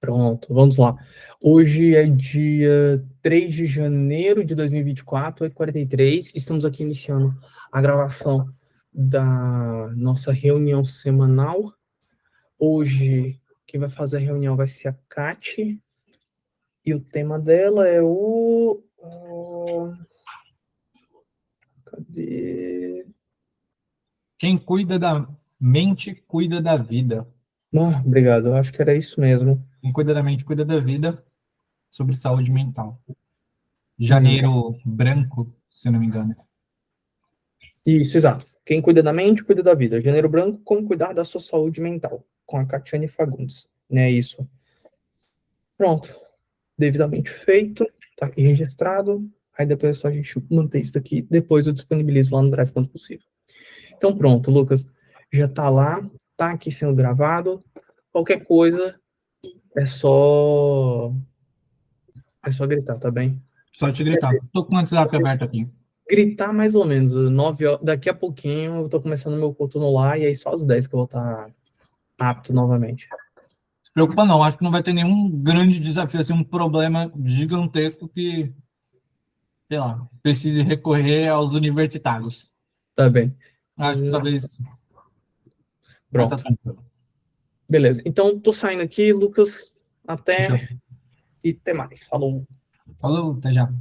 Pronto, vamos lá. Hoje é dia 3 de janeiro de 2024, 8h43. Estamos aqui iniciando a gravação da nossa reunião semanal. Hoje, quem vai fazer a reunião vai ser a Kati. E o tema dela é cadê? Quem cuida da mente, cuida da vida. Obrigado, eu acho que era isso mesmo. Quem cuida da mente, cuida da vida, sobre saúde mental. Exato. Janeiro branco, se eu não me engano. Isso, exato. Quem cuida da mente, cuida da vida. Janeiro Branco, como cuidar da sua saúde mental, com a Catiane Fagundes. Né, isso. Pronto. Devidamente feito. Tá aqui registrado. Aí depois é só a gente manter isso daqui. Depois eu disponibilizo lá no Drive quando possível. Então pronto, Lucas. Já tá lá. Tá aqui sendo gravado. Qualquer coisa é só gritar, tá bem? Só te gritar. Tô com o WhatsApp aberto aqui. Gritar mais ou menos. 9 horas. Daqui a pouquinho eu tô começando meu culto no lar. E aí só às 10 que eu vou estar apto novamente. Se preocupa não, acho que não vai ter nenhum grande desafio, assim, um problema gigantesco que, sei lá, precise recorrer aos universitários. Tá bem. Acho que talvez vai estar Pronto. tranquilo. Beleza. Então, tô saindo aqui, Lucas. Fechou. Até e até mais. Falou. Falou, até já.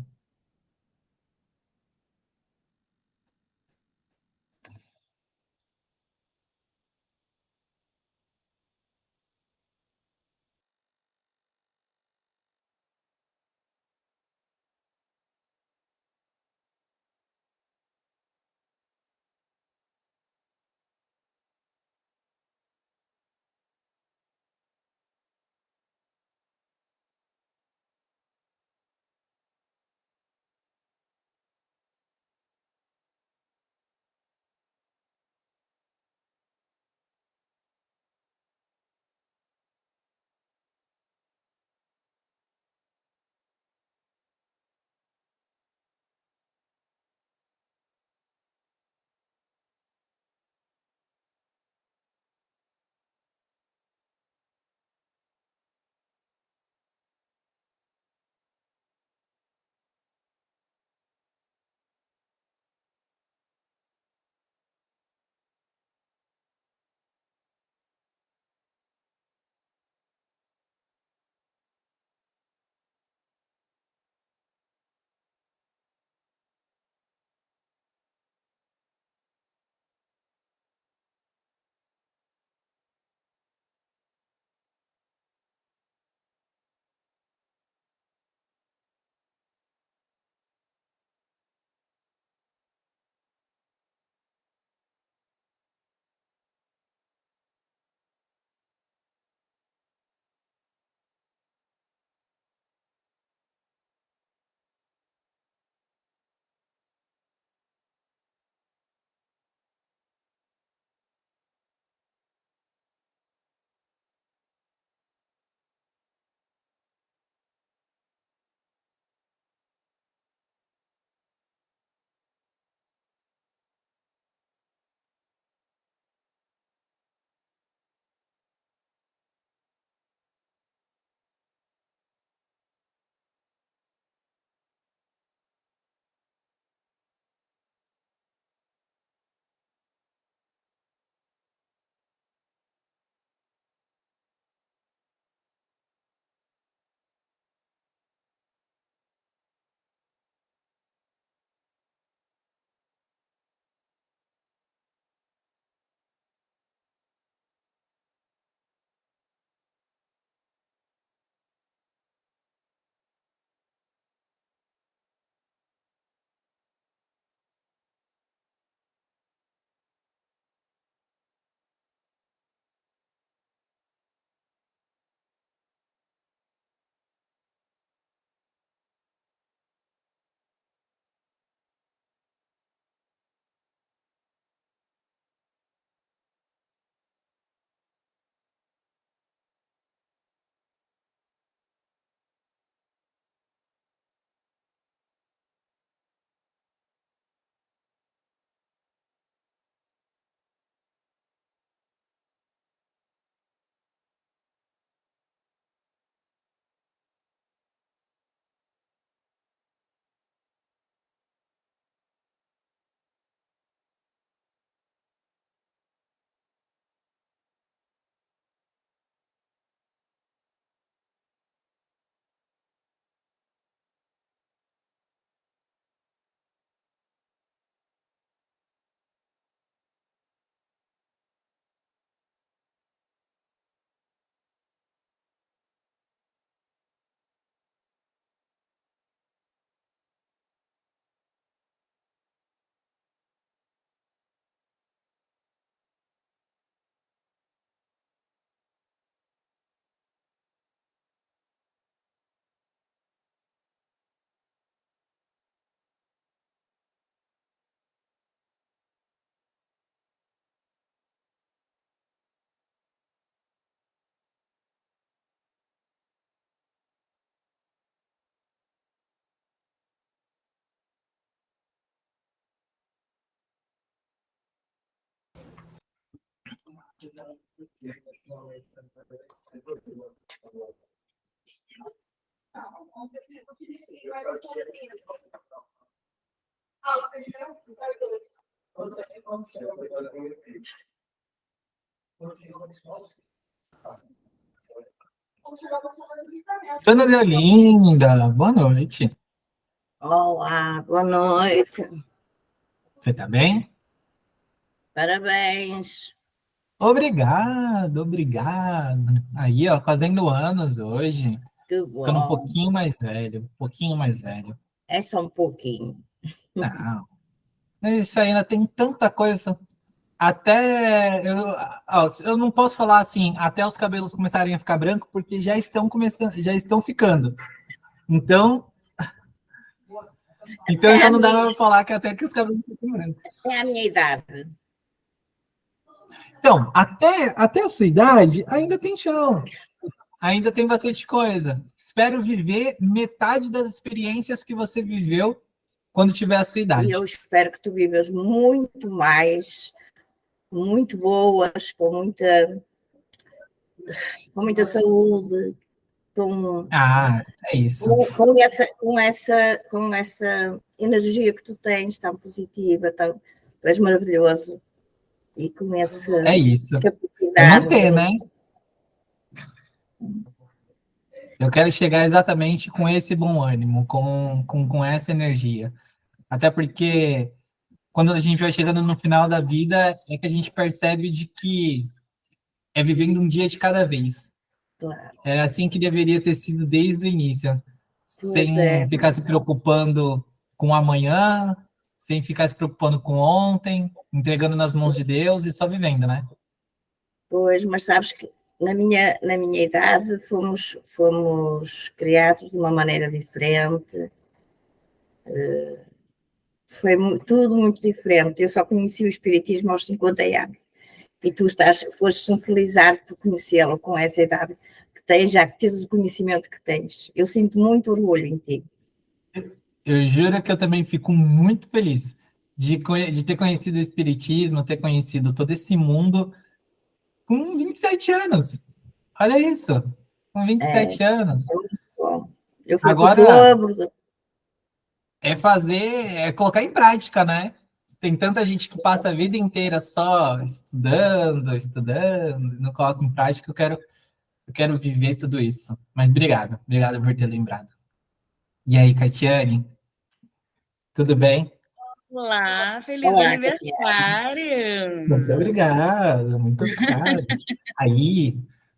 Dona Deolinda, boa noite. Olá, boa noite. Você tá bem? Parabéns. Obrigado. Aí, ó, fazendo anos hoje. Que Ficando um bom. pouquinho mais velho, um pouquinho mais velho. É só um pouquinho. Não, mas isso aí ainda tem tanta coisa. Até eu não posso falar assim, até os cabelos começarem a ficar brancos, porque já estão começando, já estão ficando. Então É já a não dá minha, para falar que até que os cabelos ficam brancos. é a minha idade. Então, até a sua idade, ainda tem chão. Ainda tem bastante coisa. Espero viver metade das experiências que você viveu quando tiver a sua E idade. eu espero que tu vivas muito mais, muito boas, com muita saúde, com, Ah, é isso. com essa energia que tu tens, tão positiva, tu és maravilhoso. E com essa É isso. É capacidade manter, né? Eu quero chegar exatamente com esse bom ânimo, com essa energia. Até porque quando a gente vai chegando no final da vida, é que a gente percebe de que é vivendo um dia de cada vez. Claro. É assim que deveria ter sido desde o início. Pois é. Sem ficar se preocupando com amanhã, sem ficar se preocupando com ontem, entregando nas mãos de Deus e só vivendo, né? Pois, mas sabes que na minha idade fomos criados de uma maneira diferente, foi tudo muito diferente. Eu só conheci o Espiritismo aos 50 anos e tu foste um felizardo por conhecê-lo com essa idade que tens, já que tens o conhecimento que tens. Eu sinto muito orgulho em ti. Eu juro que eu também fico muito feliz de ter conhecido o Espiritismo, ter conhecido todo esse mundo com 27 anos. Olha isso, com 27 anos. Bom, eu fui o Agora dobro. é colocar em prática, né? Tem tanta gente que passa a vida inteira só estudando, não coloca em prática. Eu quero viver tudo isso. Mas obrigado por ter lembrado. E aí, Catiane, tudo bem? Olá, feliz Olá, aniversário! Muito obrigado. Aí,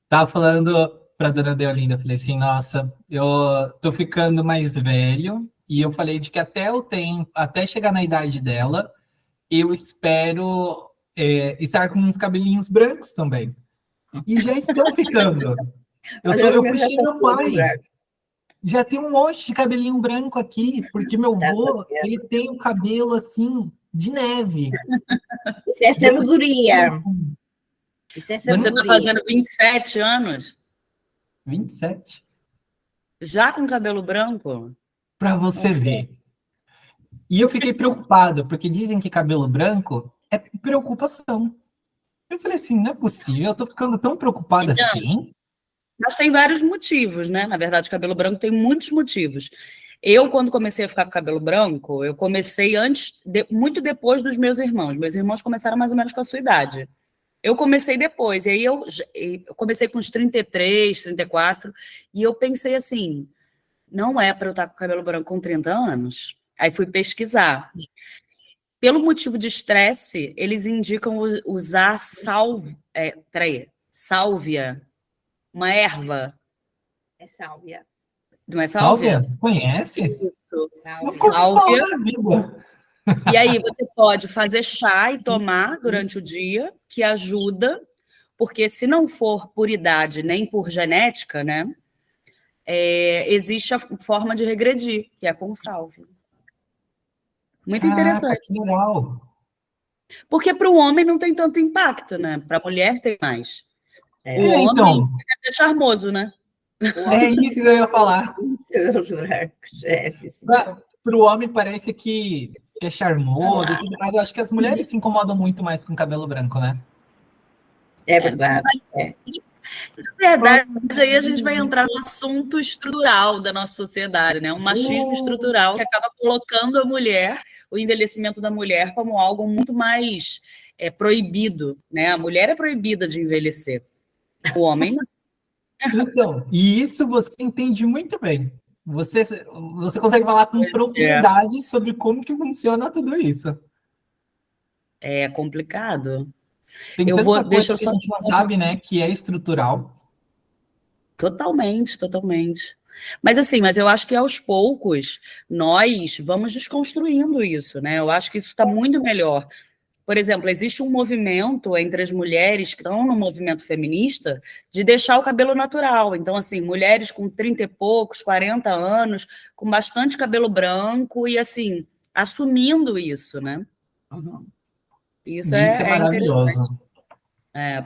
tava falando para dona Deolinda, eu falei assim, nossa, eu tô ficando mais velho, e eu falei de que até chegar na idade dela, eu espero estar com uns cabelinhos brancos também. E já estão ficando. Eu puxei meu pai. Já tem um monte de cabelinho branco aqui, porque meu avô, ele tem o cabelo assim, de neve. Isso é sabedoria. Isso é Você está sabedoria. fazendo 27 anos? 27? Já com cabelo branco? Para você ver. E eu fiquei preocupado, porque dizem que cabelo branco é preocupação. Eu falei assim, não é possível, eu tô ficando tão preocupada Então, assim. mas tem vários motivos, né? Na verdade, cabelo branco tem muitos motivos. Eu, quando comecei a ficar com cabelo branco, eu comecei muito depois dos meus irmãos. Meus irmãos começaram mais ou menos com a sua idade. Eu comecei depois, e aí eu comecei com uns 33, 34, e eu pensei assim, não é para eu estar com cabelo branco com 30 anos. Aí fui pesquisar. Pelo motivo de estresse, eles indicam usar sálvia, uma erva. É sálvia. Não é sálvia? Sálvia? Conhece? Isso. Nunca ouvi falar Sálvia. na vida. E aí você pode fazer chá e tomar durante o dia, que ajuda, porque se não for por idade nem por genética, né, existe a forma de regredir, que é com sálvia. Muito interessante. Que legal. Porque para o homem não tem tanto impacto, né? Para a mulher tem mais. O homem Então, é charmoso, né? é isso que eu ia falar. Os brancos, sim. Para o homem parece que é charmoso e tudo mais. Eu acho que as mulheres se incomodam muito mais com cabelo branco, né? É verdade. É. Na verdade, aí a gente vai entrar no assunto estrutural da nossa sociedade, né? Um machismo estrutural que acaba colocando a mulher, o envelhecimento da mulher, como algo muito mais proibido, né? A mulher é proibida de envelhecer, o homem não. Então, e isso você entende muito bem. Você consegue falar com propriedade sobre como que funciona tudo isso. É complicado. Tem Eu tanta vou, coisa deixa eu que a só. gente não sabe, né, que é estrutural. Totalmente, totalmente. Mas assim, mas eu acho que aos poucos nós vamos desconstruindo isso, né? Eu acho que isso está muito melhor. Por exemplo, existe um movimento entre as mulheres que estão no movimento feminista de deixar o cabelo natural. Então, assim, mulheres com 30 e poucos, 40 anos, com bastante cabelo branco e, assim, assumindo isso, né? Isso E isso é é interessante. maravilhoso.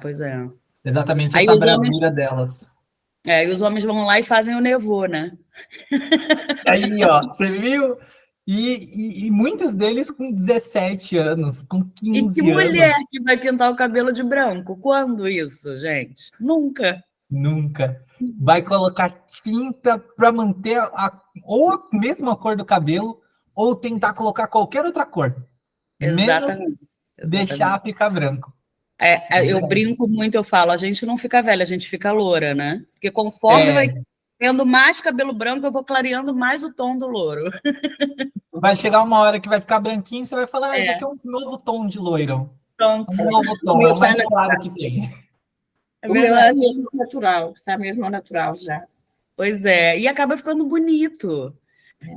Pois é. Exatamente Aí essa os homens, bravura delas. e os homens vão lá e fazem o nevô, né? Aí, ó, você viu? E muitos deles com 17 anos, com E que 15 mulher anos. que vai pintar o cabelo de branco? Quando isso, gente? Nunca. Nunca. Vai colocar tinta para manter ou a mesma cor do cabelo, ou tentar colocar qualquer outra cor. Menos Exatamente. deixar ficar branco. Eu brinco muito, eu falo, a gente não fica velha, a gente fica loura, né? Porque conforme vai É, tendo mais cabelo branco, eu vou clareando mais o tom do louro. vai chegar uma hora que vai ficar branquinho, você vai falar, ah, isso É, aqui é um novo tom de loiro. pronto, Um novo O tom, meu é o está mais claro que tem. é O meu é verdade. mesmo natural, está mesmo natural já. Pois é, e acaba ficando bonito.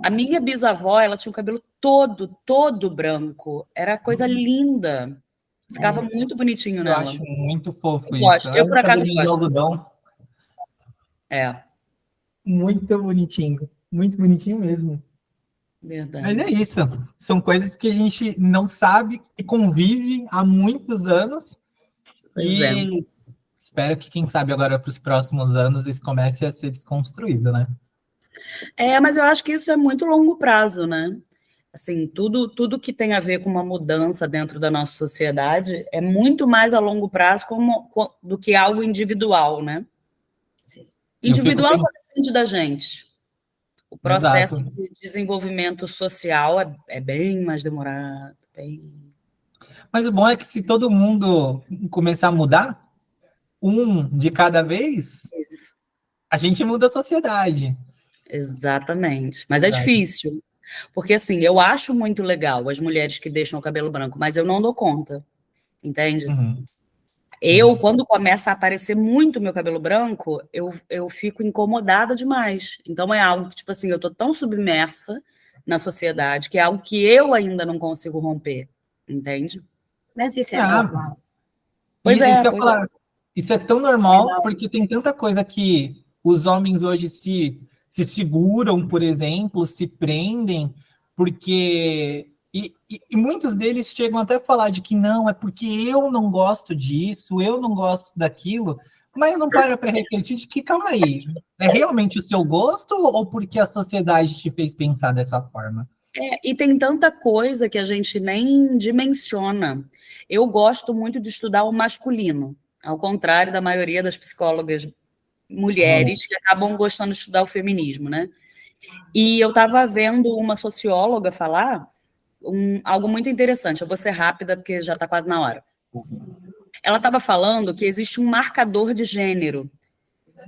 A minha bisavó, ela tinha o cabelo todo branco. Era coisa linda. Ficava muito bonitinho Eu nela. acho muito fofo Eu isso. gosto, eu por Os acaso cabelinhos de gosto. algodão, É, muito bonitinho. Muito bonitinho mesmo. Mas é verdade. isso. São coisas que a gente não sabe e convive há muitos anos. Pois é. E espero que, quem sabe, agora para os próximos anos isso comece a ser desconstruído, né? Mas eu acho que isso é muito longo prazo, né? Assim, tudo que tem a ver com uma mudança dentro da nossa sociedade é muito mais a longo prazo do que algo individual, né? Sim. Eu fico Individual só pensando. depende da gente. O Exato. processo de desenvolvimento social é bem mais demorado, Mas o bom é que se todo mundo começar a mudar, um de cada vez, a gente muda a sociedade. Exatamente. Mas é Verdade. difícil. Porque, assim, eu acho muito legal as mulheres que deixam o cabelo branco, mas eu não dou conta, entende? Uhum. Quando começa a aparecer muito meu cabelo branco, eu fico incomodada demais. Então, é algo que, tipo assim, eu tô tão submersa na sociedade que é algo que eu ainda não consigo romper, entende? Mas isso é Ah, normal. isso que eu ia Pois é. falar. Isso é tão normal, porque tem tanta coisa que os homens hoje se seguram, por exemplo, se prendem, porque. E muitos deles chegam até a falar de que não, é porque eu não gosto disso, eu não gosto daquilo, mas não para refletir de que, calma aí, é realmente o seu gosto ou porque a sociedade te fez pensar dessa forma? E tem tanta coisa que a gente nem dimensiona. Eu gosto muito de estudar o masculino, ao contrário da maioria das psicólogas mulheres que acabam gostando de estudar o feminismo, né? E eu estava vendo uma socióloga falar algo muito interessante. Eu vou ser rápida, porque já está quase na hora. Ela estava falando que existe um marcador de gênero,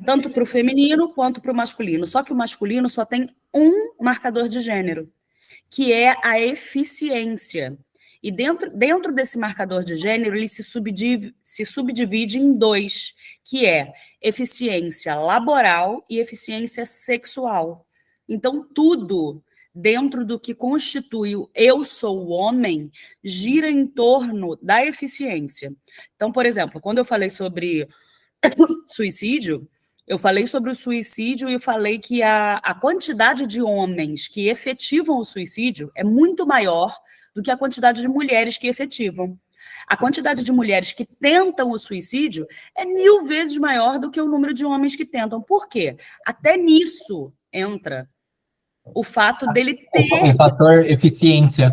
tanto para o feminino quanto para o masculino. Só que o masculino só tem um marcador de gênero, que é a eficiência. E dentro desse marcador de gênero, ele se subdivide em dois, que é eficiência laboral e eficiência sexual. Então, tudo dentro do que constitui o eu sou o homem gira em torno da eficiência. Então, por exemplo, quando eu falei sobre suicídio, eu falei sobre o suicídio e eu falei que a quantidade de homens que efetivam o suicídio é muito maior do que a quantidade de mulheres que efetivam. A quantidade de mulheres que tentam o suicídio é 1000 vezes maior do que o número de homens que tentam. Por quê? Até nisso entra o fato dele ter... O fator eficiência.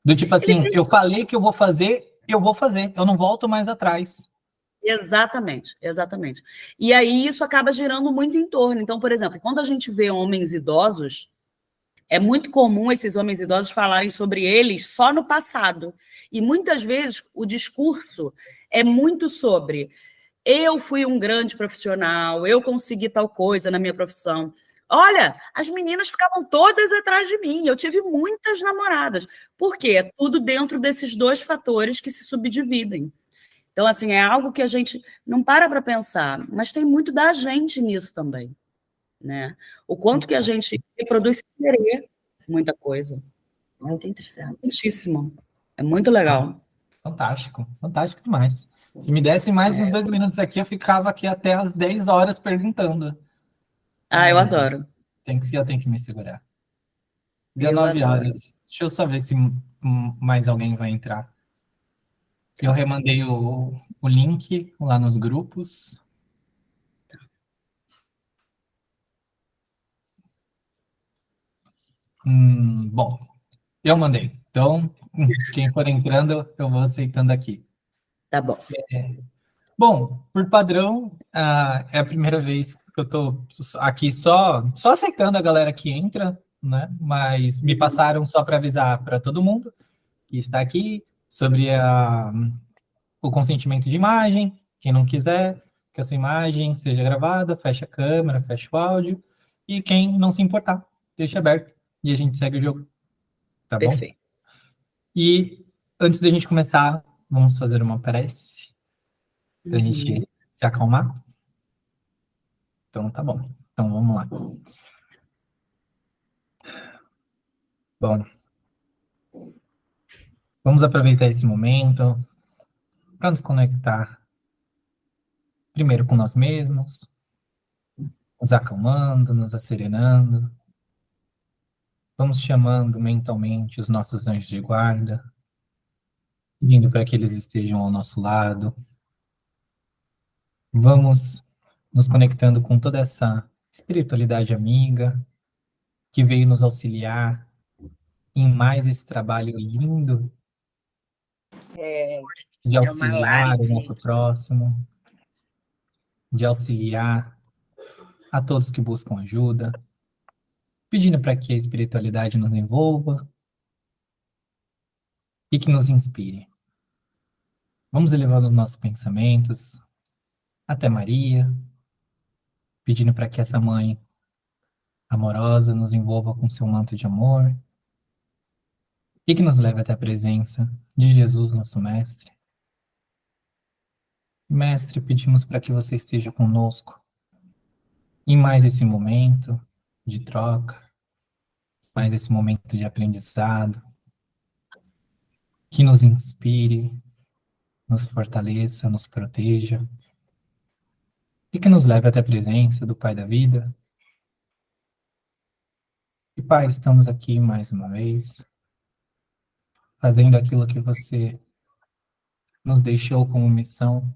Do tipo Ele assim, tem eu falei que eu vou fazer, eu não volto mais atrás. Exatamente, exatamente. E aí isso acaba girando muito em torno. Então, por exemplo, quando a gente vê homens idosos, é muito comum esses homens idosos falarem sobre eles só no passado. E muitas vezes o discurso é muito sobre eu fui um grande profissional, eu consegui tal coisa na minha profissão. Olha, as meninas ficavam todas atrás de mim, eu tive muitas namoradas. Por quê? É tudo dentro desses dois fatores que se subdividem. Então, assim, é algo que a gente não para pensar, mas tem muito da gente nisso também, né? O quanto que a gente reproduz sem querer muita coisa. Muito interessante. Muitíssimo. É muito legal. Fantástico, fantástico demais. Se me dessem mais uns 2 minutos aqui, eu ficava aqui até às 10 horas perguntando. Eu adoro. Eu tenho que me segurar. Deu Eu 9 adoro. horas. Deixa eu só ver se mais alguém vai entrar. Eu remandei o link lá nos grupos. Bom, eu mandei. Então, quem for entrando, eu vou aceitando aqui. Tá bom. Bom, por padrão, é a primeira vez que eu estou aqui só aceitando a galera que entra, né? Mas me passaram só para avisar para todo mundo que está aqui sobre o consentimento de imagem. Quem não quiser que a sua imagem seja gravada, fecha a câmera, fecha o áudio. E quem não se importar, deixa aberto e a gente segue o jogo. Tá bom? Perfeito. E antes da gente começar, vamos fazer uma prece para a gente se acalmar. Então, tá bom. Então, vamos lá. Bom, vamos aproveitar esse momento para nos conectar primeiro com nós mesmos, nos acalmando, nos asserenando. Vamos chamando mentalmente os nossos anjos de guarda, pedindo para que eles estejam ao nosso lado. Vamos nos conectando com toda essa espiritualidade amiga que veio nos auxiliar em mais esse trabalho lindo de auxiliar o nosso próximo, de auxiliar a todos que buscam ajuda, pedindo para que a espiritualidade nos envolva e que nos inspire. Vamos elevando os nossos pensamentos até Maria, pedindo para que essa mãe amorosa nos envolva com seu manto de amor e que nos leve até a presença de Jesus, nosso Mestre. Mestre, pedimos para que você esteja conosco em mais esse momento de troca, mais esse momento de aprendizado, que nos inspire, nos fortaleça, nos proteja e que nos leve até a presença do Pai da vida. E Pai, estamos aqui mais uma vez, fazendo aquilo que você nos deixou como missão,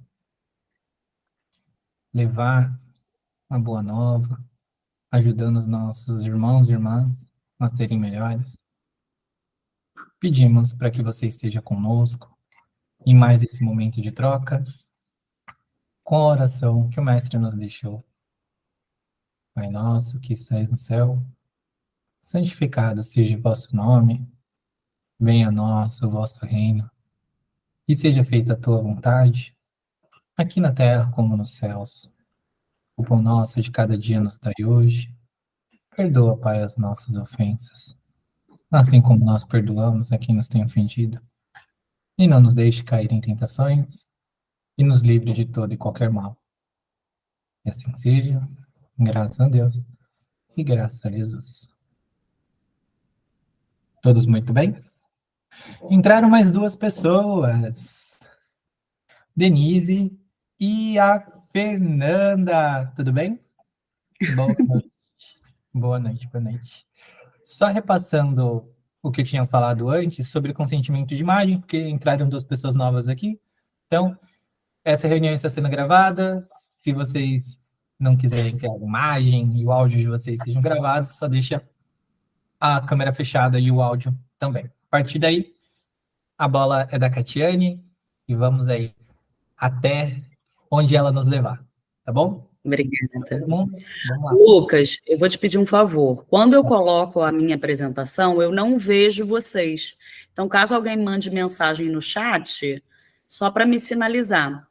levar a boa nova, ajudando os nossos irmãos e irmãs a serem melhores. Pedimos para que você esteja conosco em mais esse momento de troca, com a oração que o Mestre nos deixou. Pai nosso que estais no céu, santificado seja o vosso nome, venha a nós o vosso reino, e seja feita a tua vontade, aqui na terra como nos céus. O pão nosso de cada dia nos dai hoje. Perdoa, Pai, as nossas ofensas, assim como nós perdoamos a quem nos tem ofendido. E não nos deixe cair em tentações, e nos livre de todo e qualquer mal. E assim seja, graças a Deus, e graças a Jesus. Todos muito bem? Entraram mais 2 pessoas. Denise e a Fernanda. Tudo bem? Boa noite. Boa noite, boa noite. Só repassando o que eu tinha falado antes sobre consentimento de imagem, porque entraram 2 pessoas novas aqui. Então, essa reunião está sendo gravada. Se vocês não quiserem que a imagem e o áudio de vocês sejam gravados, só deixa a câmera fechada e o áudio também. A partir daí, a bola é da Catiane e vamos aí até onde ela nos levar, tá bom? Obrigada. Todo mundo? Vamos lá. Lucas, eu vou te pedir um favor. Quando eu coloco a minha apresentação, eu não vejo vocês. Então, caso alguém mande mensagem no chat, só para me sinalizar,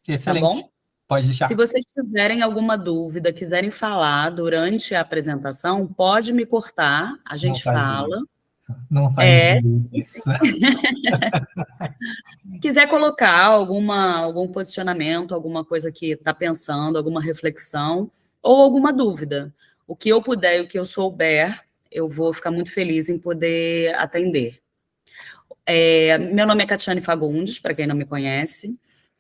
tá Excelente. bom? Pode deixar. Se vocês tiverem alguma dúvida, quiserem falar durante a apresentação, pode me cortar, a gente fala. Não faz isso. Quiser colocar algum posicionamento, alguma coisa que está pensando, alguma reflexão ou alguma dúvida. O que eu puder e o que eu souber, eu vou ficar muito feliz em poder atender. Meu nome é Catiane Fagundes, para quem não me conhece.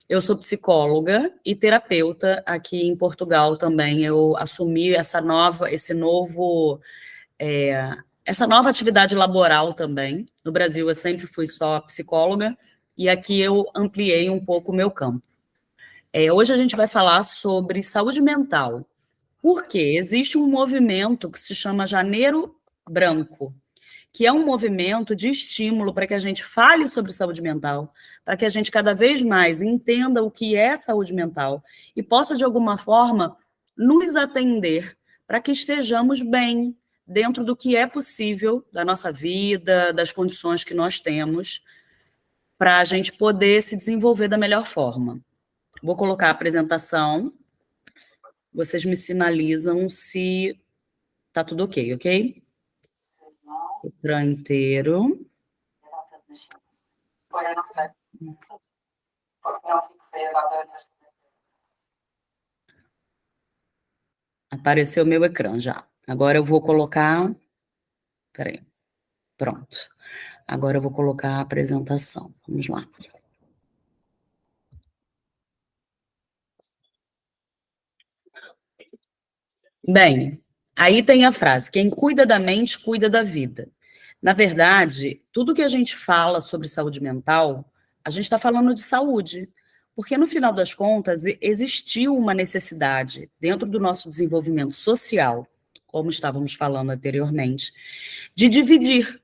Eu sou psicóloga e terapeuta aqui em Portugal também. Eu assumi essa nova atividade laboral também. No Brasil, eu sempre fui só psicóloga e aqui eu ampliei um pouco o meu campo. Hoje a gente vai falar sobre saúde mental. Porque existe um movimento que se chama Janeiro Branco, que é um movimento de estímulo para que a gente fale sobre saúde mental, para que a gente cada vez mais entenda o que é saúde mental e possa, de alguma forma, nos atender para que estejamos bem dentro do que é possível da nossa vida, das condições que nós temos, para a gente poder se desenvolver da melhor forma. Vou colocar a apresentação, vocês me sinalizam se está tudo ok? Ecrã inteiro. Apareceu o meu ecrã já. Agora eu vou colocar... Peraí. Pronto. Agora eu vou colocar a apresentação. Vamos lá. Bem, aí tem a frase: quem cuida da mente, cuida da vida. Na verdade, tudo que a gente fala sobre saúde mental, a gente está falando de saúde, porque no final das contas existiu uma necessidade dentro do nosso desenvolvimento social, como estávamos falando anteriormente, de dividir.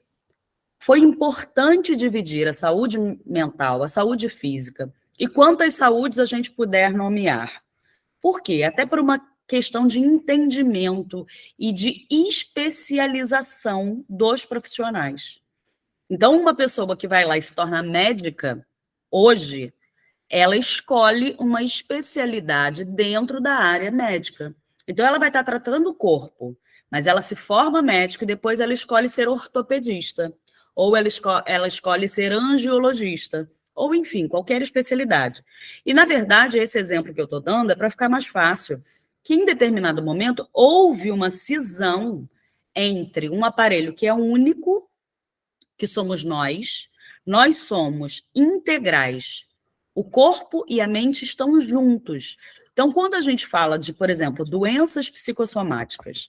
Foi importante dividir a saúde mental, a saúde física, e quantas saúdes a gente puder nomear. Por quê? Até por uma questão de entendimento e de especialização dos profissionais. Então, uma pessoa que vai lá e se torna médica, hoje, ela escolhe uma especialidade dentro da área médica. Então, ela vai estar tratando o corpo, mas ela se forma médico e depois ela escolhe ser ortopedista, ou ela escolhe ser angiologista, ou, enfim, qualquer especialidade. E, na verdade, esse exemplo que eu estou dando é para ficar mais fácil, que em determinado momento houve uma cisão entre um aparelho que é único, que somos nós somos integrais. O corpo e a mente estão juntos. Então, quando a gente fala de, por exemplo, doenças psicossomáticas,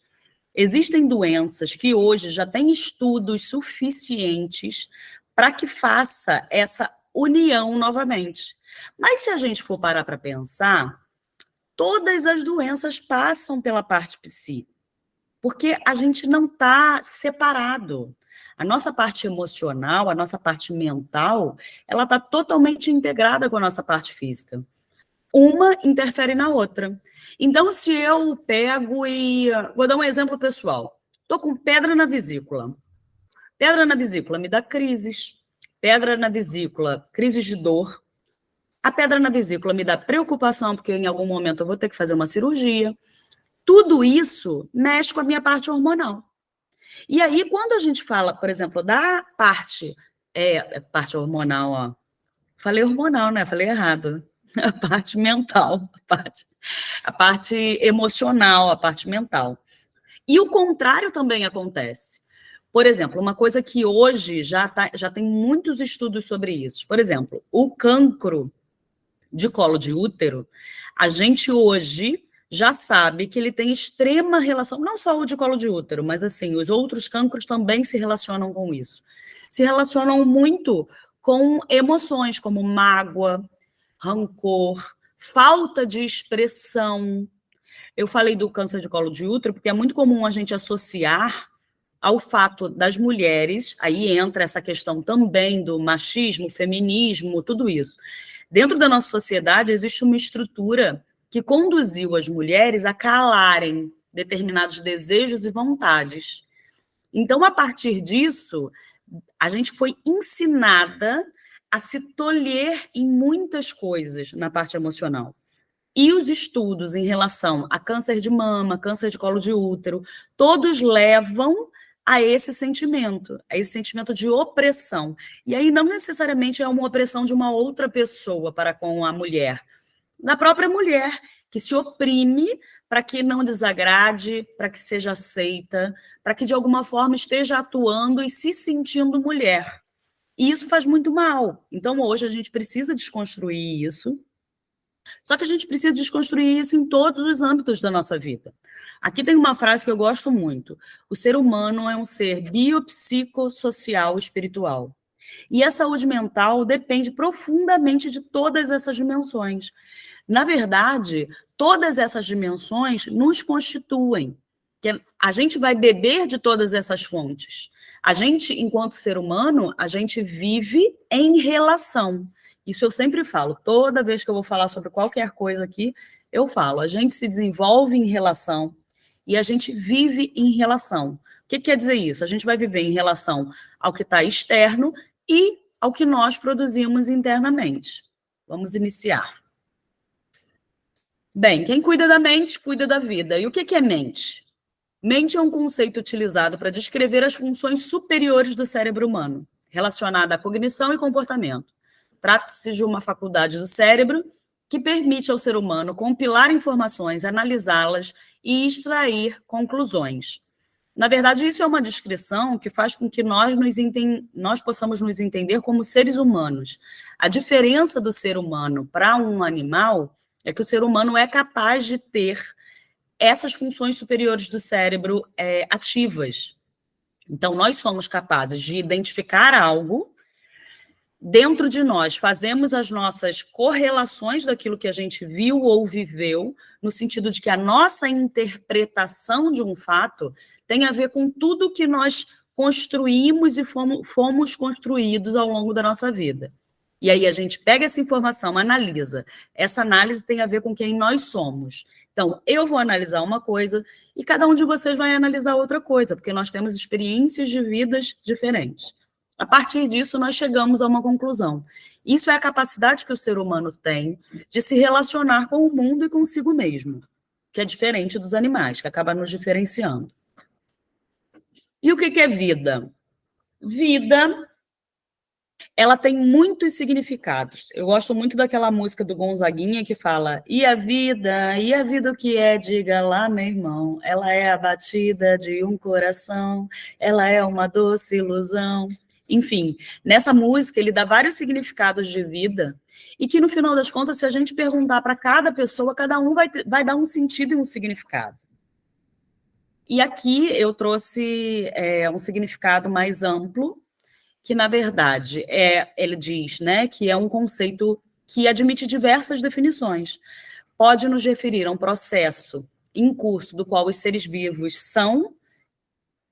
existem doenças que hoje já têm estudos suficientes para que faça essa união novamente. Mas se a gente for parar para pensar, todas as doenças passam pela parte psi, porque a gente não está separado. A nossa parte emocional, a nossa parte mental, ela está totalmente integrada com a nossa parte física. Uma interfere na outra. Então, se eu pego e... Vou dar um exemplo pessoal. Estou com pedra na vesícula. Pedra na vesícula me dá crises. Pedra na vesícula, crises de dor. A pedra na vesícula me dá preocupação, porque em algum momento eu vou ter que fazer uma cirurgia. Tudo isso mexe com a minha parte hormonal. E aí, quando a gente fala, por exemplo, da parte hormonal, ó. Falei hormonal, né? Falei errado. A parte mental, a parte emocional, a parte mental. E o contrário também acontece. Por exemplo, uma coisa que hoje já tem muitos estudos sobre isso. Por exemplo, o cancro de colo de útero, a gente hoje já sabe que ele tem extrema relação, não só o de colo de útero, mas assim, os outros cancros também se relacionam com isso. Se relacionam muito com emoções como mágoa, rancor, falta de expressão. Eu falei do câncer de colo de útero porque é muito comum a gente associar ao fato das mulheres, aí entra essa questão também do machismo, feminismo, tudo isso, Dentro da nossa sociedade, existe uma estrutura que conduziu as mulheres a calarem determinados desejos e vontades. Então, a partir disso, a gente foi ensinada a se tolher em muitas coisas na parte emocional. E os estudos em relação a câncer de mama, câncer de colo de útero, todos levam a esse sentimento de opressão. E aí não necessariamente é uma opressão de uma outra pessoa para com a mulher, da própria mulher, que se oprime para que não desagrade, para que seja aceita, para que de alguma forma esteja atuando e se sentindo mulher. E isso faz muito mal. Então hoje a gente precisa desconstruir isso. Só que a gente precisa desconstruir isso em todos os âmbitos da nossa vida. Aqui tem uma frase que eu gosto muito. O ser humano é um ser biopsicossocial espiritual. E a saúde mental depende profundamente de todas essas dimensões. Na verdade, todas essas dimensões nos constituem. A gente vai beber de todas essas fontes. A gente, enquanto ser humano, a gente vive em relação. Isso eu sempre falo, toda vez que eu vou falar sobre qualquer coisa aqui, eu falo, a gente se desenvolve em relação e a gente vive em relação. O que quer dizer isso? A gente vai viver em relação ao que está externo e ao que nós produzimos internamente. Vamos iniciar. Bem, quem cuida da mente, cuida da vida. E o que é mente? Mente é um conceito utilizado para descrever as funções superiores do cérebro humano, relacionada à cognição e comportamento. Trata-se de uma faculdade do cérebro que permite ao ser humano compilar informações, analisá-las e extrair conclusões. Na verdade, isso é uma descrição que faz com que nós possamos nos entender como seres humanos. A diferença do ser humano para um animal é que o ser humano é capaz de ter essas funções superiores do cérebro ativas. Então, nós somos capazes de identificar algo. Dentro de nós, fazemos as nossas correlações daquilo que a gente viu ou viveu, no sentido de que a nossa interpretação de um fato tem a ver com tudo que nós construímos e fomos construídos ao longo da nossa vida. E aí a gente pega essa informação, analisa. Essa análise tem a ver com quem nós somos. Então, eu vou analisar uma coisa e cada um de vocês vai analisar outra coisa, porque nós temos experiências de vidas diferentes. A partir disso, nós chegamos a uma conclusão. Isso é a capacidade que o ser humano tem de se relacionar com o mundo e consigo mesmo, que é diferente dos animais, que acaba nos diferenciando. E o que é vida? Vida, ela tem muitos significados. Eu gosto muito daquela música do Gonzaguinha que fala: e a vida o que é? Diga lá, meu irmão. Ela é a batida de um coração, ela é uma doce ilusão. Enfim, nessa música ele dá vários significados de vida e que, no final das contas, se a gente perguntar para cada pessoa, cada um vai dar um sentido e um significado. E aqui eu trouxe um significado mais amplo, que, na verdade, ele diz, né, que é um conceito que admite diversas definições. Pode nos referir a um processo em curso do qual os seres vivos são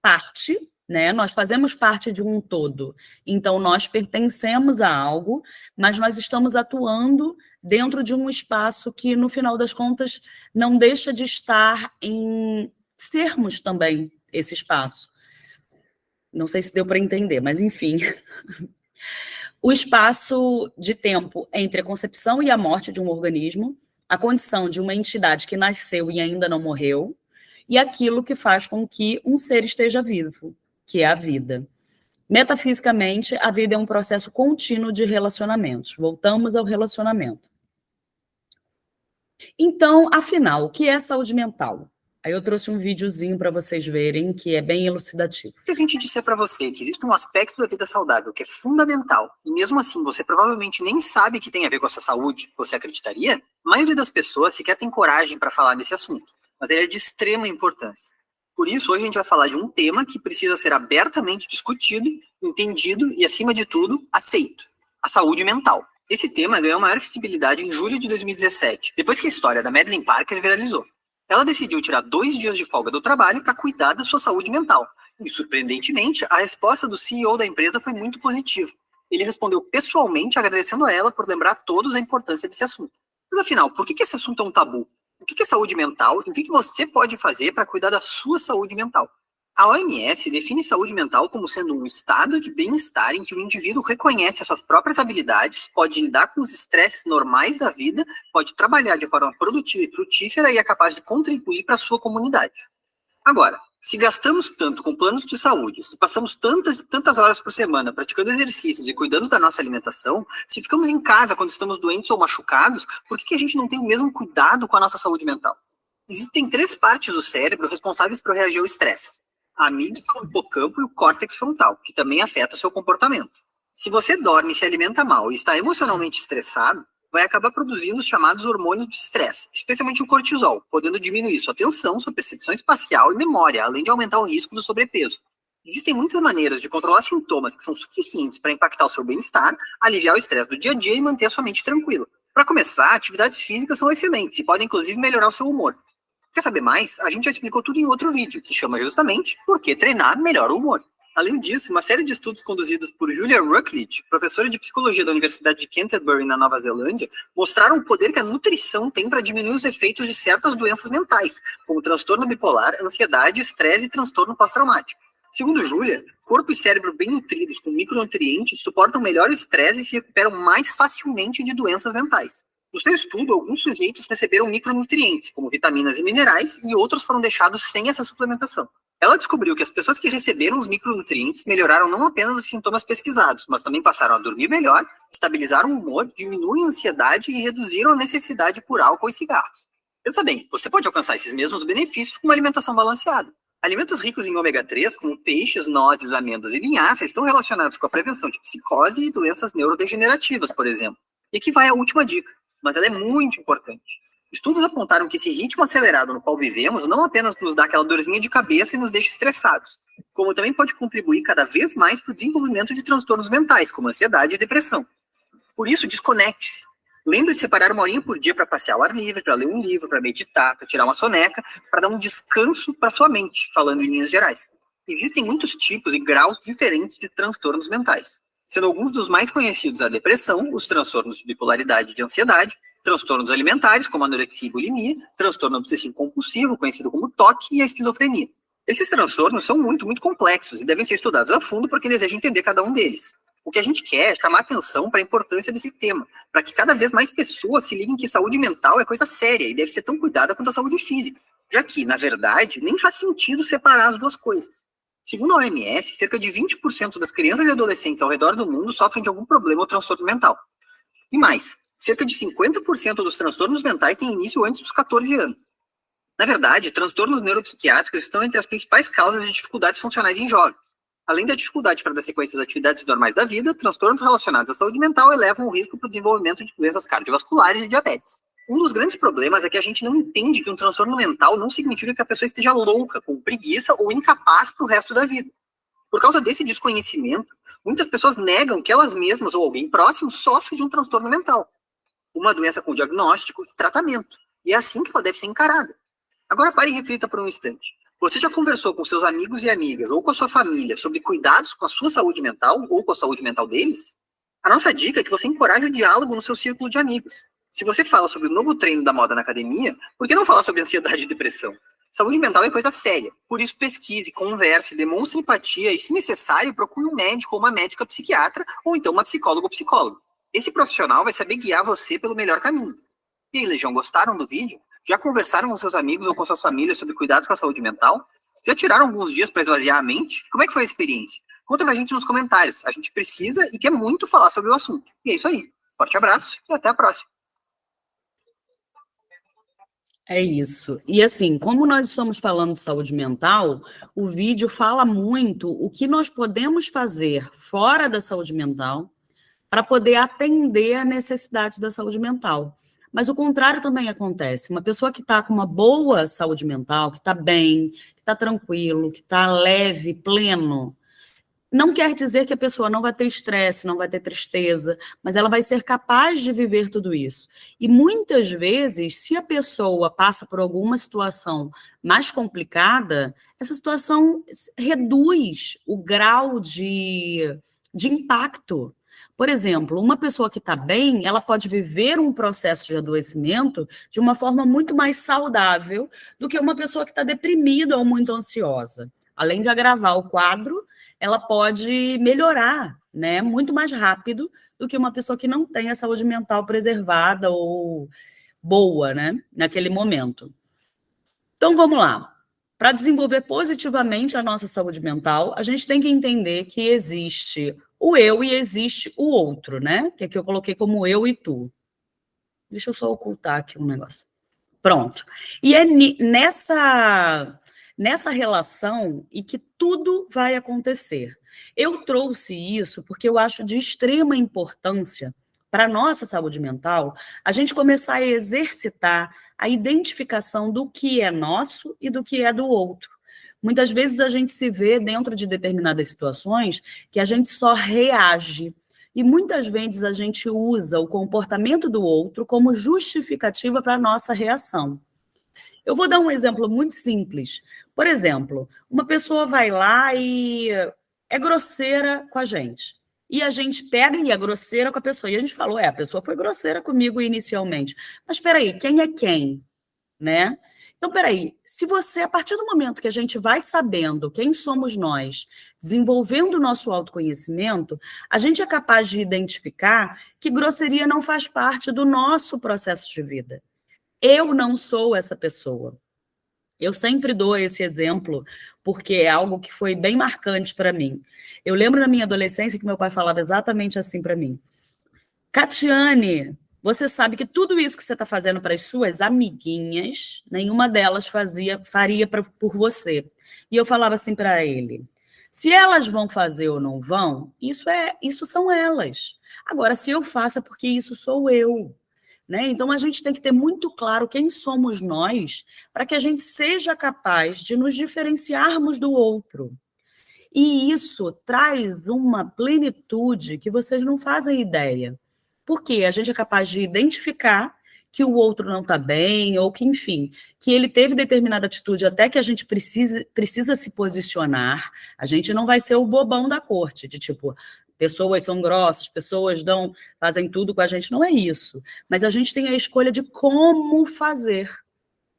parte, né? Nós fazemos parte de um todo, então nós pertencemos a algo, mas nós estamos atuando dentro de um espaço que, no final das contas, não deixa de estar em sermos também esse espaço. Não sei se deu para entender, mas enfim. O espaço de tempo entre a concepção e a morte de um organismo, a condição de uma entidade que nasceu e ainda não morreu, e aquilo que faz com que um ser esteja vivo, que é a vida. Metafisicamente, a vida é um processo contínuo de relacionamentos. Voltamos ao relacionamento. Então, afinal, o que é saúde mental? Aí eu trouxe um videozinho para vocês verem, que é bem elucidativo. Se a gente disser para você que existe um aspecto da vida saudável que é fundamental, e mesmo assim você provavelmente nem sabe que tem a ver com a sua saúde, você acreditaria? A maioria das pessoas sequer tem coragem para falar nesse assunto, mas ele é de extrema importância. Por isso, hoje a gente vai falar de um tema que precisa ser abertamente discutido, entendido e, acima de tudo, aceito: a saúde mental. Esse tema ganhou maior visibilidade em julho de 2017, depois que a história da Madeleine Parker viralizou. Ela decidiu tirar 2 dias de folga do trabalho para cuidar da sua saúde mental. E, surpreendentemente, a resposta do CEO da empresa foi muito positiva. Ele respondeu pessoalmente, agradecendo a ela por lembrar a todos a importância desse assunto. Mas afinal, por que esse assunto é um tabu? O que é saúde mental e o que você pode fazer para cuidar da sua saúde mental? A OMS define saúde mental como sendo um estado de bem-estar em que o indivíduo reconhece as suas próprias habilidades, pode lidar com os estresses normais da vida, pode trabalhar de forma produtiva e frutífera e é capaz de contribuir para a sua comunidade. Agora, se gastamos tanto com planos de saúde, se passamos tantas horas por semana praticando exercícios e cuidando da nossa alimentação, se ficamos em casa quando estamos doentes ou machucados, por que a gente não tem o mesmo cuidado com a nossa saúde mental? Existem 3 partes do cérebro responsáveis por reagir ao estresse: a amígdala, o hipocampo e o córtex frontal, que também afeta o seu comportamento. Se você dorme e se alimenta mal e está emocionalmente estressado, vai acabar produzindo os chamados hormônios do estresse, especialmente o cortisol, podendo diminuir sua atenção, sua percepção espacial e memória, além de aumentar o risco do sobrepeso. Existem muitas maneiras de controlar sintomas que são suficientes para impactar o seu bem-estar, aliviar o estresse do dia a dia e manter a sua mente tranquila. Para começar, atividades físicas são excelentes e podem inclusive melhorar o seu humor. Quer saber mais? A gente já explicou tudo em outro vídeo, que chama justamente Por que treinar melhora o humor. Além disso, uma série de estudos conduzidos por Julia Rucklidge, professora de psicologia da Universidade de Canterbury, na Nova Zelândia, mostraram o poder que a nutrição tem para diminuir os efeitos de certas doenças mentais, como transtorno bipolar, ansiedade, estresse e transtorno pós-traumático. Segundo Julia, corpo e cérebro bem nutridos com micronutrientes suportam melhor o estresse e se recuperam mais facilmente de doenças mentais. No seu estudo, alguns sujeitos receberam micronutrientes, como vitaminas e minerais, e outros foram deixados sem essa suplementação. Ela descobriu que as pessoas que receberam os micronutrientes melhoraram não apenas os sintomas pesquisados, mas também passaram a dormir melhor, estabilizaram o humor, diminuem a ansiedade e reduziram a necessidade por álcool e cigarros. Pensa bem, você pode alcançar esses mesmos benefícios com uma alimentação balanceada. Alimentos ricos em ômega 3, como peixes, nozes, amêndoas e linhaças, estão relacionados com a prevenção de psicose e doenças neurodegenerativas, por exemplo. E aqui vai a última dica, mas ela é muito importante. Estudos apontaram que esse ritmo acelerado no qual vivemos não apenas nos dá aquela dorzinha de cabeça e nos deixa estressados, como também pode contribuir cada vez mais para o desenvolvimento de transtornos mentais, como ansiedade e depressão. Por isso, desconecte-se. Lembre de separar 1 horinha por dia para passear ao ar livre, para ler um livro, para meditar, para tirar uma soneca, para dar um descanso para sua mente, falando em linhas gerais. Existem muitos tipos e graus diferentes de transtornos mentais, sendo alguns dos mais conhecidos a depressão, os transtornos de bipolaridade e de ansiedade, transtornos alimentares, como anorexia e bulimia, transtorno obsessivo-compulsivo, conhecido como TOC, e a esquizofrenia. Esses transtornos são muito complexos e devem ser estudados a fundo porque deseja entender cada um deles. O que a gente quer é chamar atenção para a importância desse tema, para que cada vez mais pessoas se liguem que saúde mental é coisa séria e deve ser tão cuidada quanto a saúde física, já que, na verdade, nem faz sentido separar as duas coisas. Segundo a OMS, cerca de 20% das crianças e adolescentes ao redor do mundo sofrem de algum problema ou transtorno mental. E mais, cerca de 50% dos transtornos mentais têm início antes dos 14 anos. Na verdade, transtornos neuropsiquiátricos estão entre as principais causas de dificuldades funcionais em jovens. Além da dificuldade para dar sequência às atividades normais da vida, transtornos relacionados à saúde mental elevam o risco para o desenvolvimento de doenças cardiovasculares e diabetes. Um dos grandes problemas é que a gente não entende que um transtorno mental não significa que a pessoa esteja louca, com preguiça ou incapaz para o resto da vida. Por causa desse desconhecimento, muitas pessoas negam que elas mesmas ou alguém próximo sofre de um transtorno mental. Uma doença com diagnóstico e tratamento. E é assim que ela deve ser encarada. Agora pare e reflita por um instante. Você já conversou com seus amigos e amigas ou com a sua família sobre cuidados com a sua saúde mental ou com a saúde mental deles? A nossa dica é que você encoraje o diálogo no seu círculo de amigos. Se você fala sobre o novo treino da moda na academia, por que não falar sobre ansiedade e depressão? Saúde mental é coisa séria. Por isso pesquise, converse, demonstre empatia e, se necessário, procure um médico ou uma médica psiquiatra ou então uma psicóloga ou psicólogo. Esse profissional vai saber guiar você pelo melhor caminho. E aí, Legião, gostaram do vídeo? Já conversaram com seus amigos ou com suas famílias sobre cuidados com a saúde mental? Já tiraram alguns dias para esvaziar a mente? Como é que foi a experiência? Conta pra gente nos comentários. A gente precisa e quer muito falar sobre o assunto. E é isso aí. Forte abraço e até a próxima. É isso. E assim, como nós estamos falando de saúde mental, o vídeo fala muito o que nós podemos fazer fora da saúde mental para poder atender a necessidade da saúde mental. Mas o contrário também acontece. Uma pessoa que está com uma boa saúde mental, que está bem, que está tranquilo, que está leve, pleno, não quer dizer que a pessoa não vai ter estresse, não vai ter tristeza, mas ela vai ser capaz de viver tudo isso. E muitas vezes, se a pessoa passa por alguma situação mais complicada, essa situação reduz o grau de impacto. Por exemplo, uma pessoa que está bem, ela pode viver um processo de adoecimento de uma forma muito mais saudável do que uma pessoa que está deprimida ou muito ansiosa. Além de agravar o quadro, ela pode melhorar, né, muito mais rápido do que uma pessoa que não tem a saúde mental preservada ou boa, né, naquele momento. Então, vamos lá. Para desenvolver positivamente a nossa saúde mental, a gente tem que entender que existe o eu e existe o outro, né? Que aqui eu coloquei como eu e tu. Deixa eu só ocultar aqui um negócio. Pronto. E é nessa relação e que tudo vai acontecer. Eu trouxe isso porque eu acho de extrema importância para a nossa saúde mental a gente começar a exercitar a identificação do que é nosso e do que é do outro. Muitas vezes a gente se vê dentro de determinadas situações que a gente só reage. E muitas vezes a gente usa o comportamento do outro como justificativa para a nossa reação. Eu vou dar um exemplo muito simples. Por exemplo, uma pessoa vai lá e é grosseira com a gente. E a gente pega e é grosseira com a pessoa. E a gente falou, a pessoa foi grosseira comigo inicialmente. Mas espera aí, quem é quem? Né? Então, peraí, se você, a partir do momento que a gente vai sabendo quem somos nós, desenvolvendo o nosso autoconhecimento, a gente é capaz de identificar que grosseria não faz parte do nosso processo de vida. Eu não sou essa pessoa. Eu sempre dou esse exemplo, porque é algo que foi bem marcante para mim. Eu lembro na minha adolescência que meu pai falava exatamente assim para mim. Catiane, você sabe que tudo isso que você está fazendo para as suas amiguinhas, nenhuma delas faria por você. E eu falava assim para ele, se elas vão fazer ou não vão, isso são elas. Agora, se eu faço é porque isso sou eu. Né? Então, a gente tem que ter muito claro quem somos nós para que a gente seja capaz de nos diferenciarmos do outro. E isso traz uma plenitude que vocês não fazem ideia. Porque a gente é capaz de identificar que o outro não está bem, ou que, enfim, que ele teve determinada atitude até que a gente precisa se posicionar. A gente não vai ser o bobão da corte, de tipo, pessoas são grossas, pessoas fazem tudo com a gente. Não é isso. Mas a gente tem a escolha de como fazer,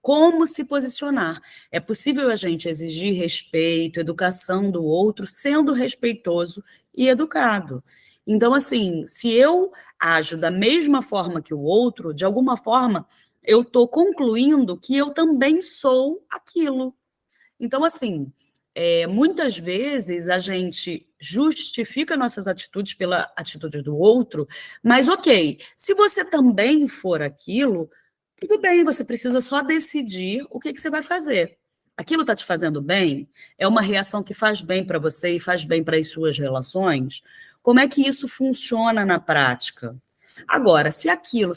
como se posicionar. É possível a gente exigir respeito, educação do outro, sendo respeitoso e educado. Então, assim, se eu ajo da mesma forma que o outro, de alguma forma, eu estou concluindo que eu também sou aquilo. Então, assim, muitas vezes a gente justifica nossas atitudes pela atitude do outro, mas ok, se você também for aquilo, tudo bem, você precisa só decidir o que você vai fazer. Aquilo está te fazendo bem? É uma reação que faz bem para você e faz bem para as suas relações? Como é que isso funciona na prática? Agora, se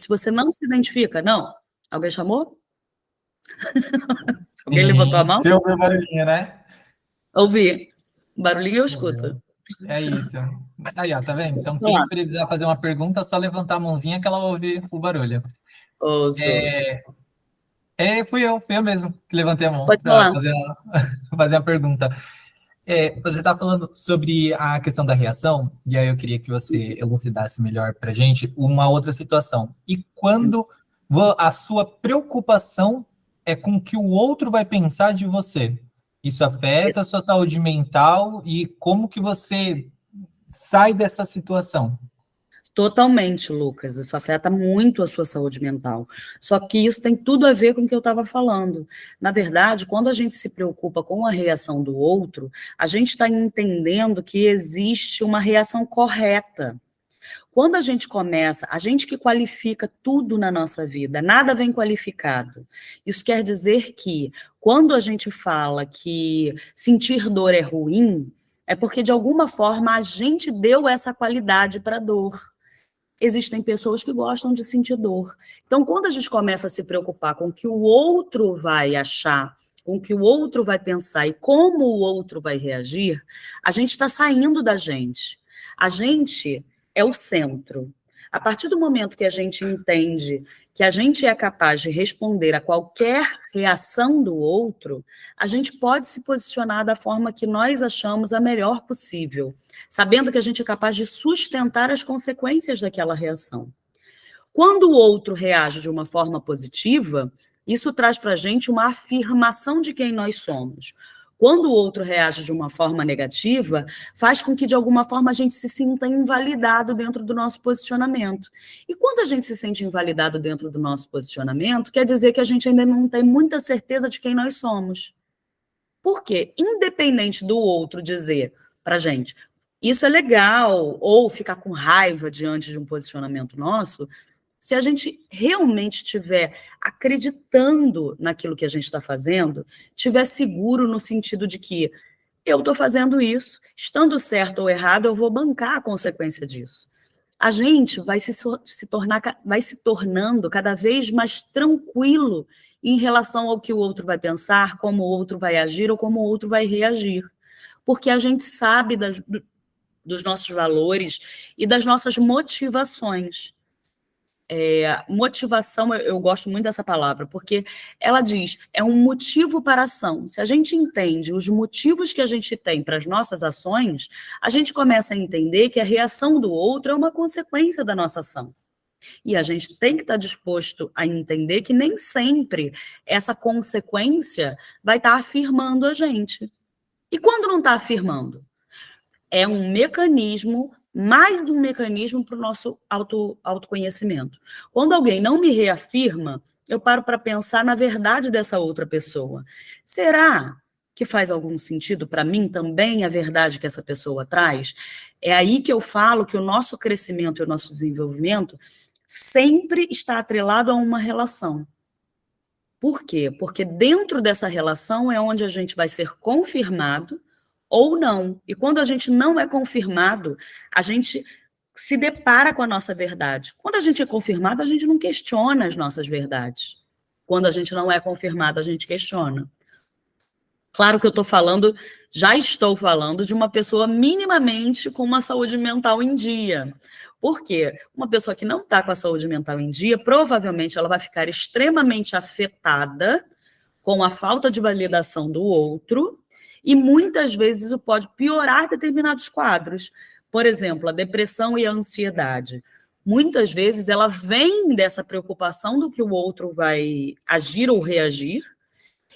você não se identifica, não. Alguém chamou? Alguém levantou a mão? Você ouviu o barulhinho, né? Ouvi. Barulhinho eu escuto. É isso. Aí, ó, tá vendo? Então, quem precisar fazer uma pergunta, é só levantar a mãozinha que ela ouve o barulho. Fui eu mesmo que levantei a mão Pode para falar. fazer a pergunta. Você está falando sobre a questão da reação, e aí eu queria que você elucidasse melhor para a gente uma outra situação. E quando a sua preocupação é com o que o outro vai pensar de você? Isso afeta a sua saúde mental e como que você sai dessa situação? Totalmente, Lucas. Isso afeta muito a sua saúde mental. Só que isso tem tudo a ver com o que eu estava falando. Na verdade, quando a gente se preocupa com a reação do outro, a gente está entendendo que existe uma reação correta. Quando a gente começa, a gente que qualifica tudo na nossa vida, nada vem qualificado. Isso quer dizer que, quando a gente fala que sentir dor é ruim, é porque, de alguma forma, a gente deu essa qualidade para a dor. Existem pessoas que gostam de sentir dor. Então, quando a gente começa a se preocupar com o que o outro vai achar, com o que o outro vai pensar e como o outro vai reagir, a gente está saindo da gente. A gente é o centro. A partir do momento que a gente entende que a gente é capaz de responder a qualquer reação do outro, a gente pode se posicionar da forma que nós achamos a melhor possível, sabendo que a gente é capaz de sustentar as consequências daquela reação. Quando o outro reage de uma forma positiva, isso traz para a gente uma afirmação de quem nós somos. Quando o outro reage de uma forma negativa, faz com que, de alguma forma, a gente se sinta invalidado dentro do nosso posicionamento. E quando a gente se sente invalidado dentro do nosso posicionamento, quer dizer que a gente ainda não tem muita certeza de quem nós somos. Por quê? Independente do outro dizer para a gente, isso é legal, ou ficar com raiva diante de um posicionamento nosso, se a gente realmente estiver acreditando naquilo que a gente está fazendo, estiver seguro no sentido de que eu estou fazendo isso, estando certo ou errado, eu vou bancar a consequência disso. A gente vai se tornando cada vez mais tranquilo em relação ao que o outro vai pensar, como o outro vai agir ou como o outro vai reagir. Porque a gente sabe dos nossos valores e das nossas motivações. Motivação, eu gosto muito dessa palavra, porque ela diz, é um motivo para a ação. Se a gente entende os motivos que a gente tem para as nossas ações, a gente começa a entender que a reação do outro é uma consequência da nossa ação. E a gente tem que estar disposto a entender que nem sempre essa consequência vai estar afirmando a gente. E quando não está afirmando? É um mecanismo, mais um mecanismo para o nosso autoconhecimento. Quando alguém não me reafirma, eu paro para pensar na verdade dessa outra pessoa. Será que faz algum sentido para mim também a verdade que essa pessoa traz? É aí que eu falo que o nosso crescimento e o nosso desenvolvimento sempre está atrelado a uma relação. Por quê? Porque dentro dessa relação é onde a gente vai ser confirmado ou não. E quando a gente não é confirmado, a gente se depara com a nossa verdade. Quando a gente é confirmado, a gente não questiona as nossas verdades. Quando a gente não é confirmado, a gente questiona. Claro que eu já estou falando de uma pessoa minimamente com uma saúde mental em dia. Por quê? Uma pessoa que não está com a saúde mental em dia, provavelmente ela vai ficar extremamente afetada com a falta de validação do outro, e muitas vezes isso pode piorar determinados quadros. Por exemplo, a depressão e a ansiedade. Muitas vezes ela vem dessa preocupação do que o outro vai agir ou reagir,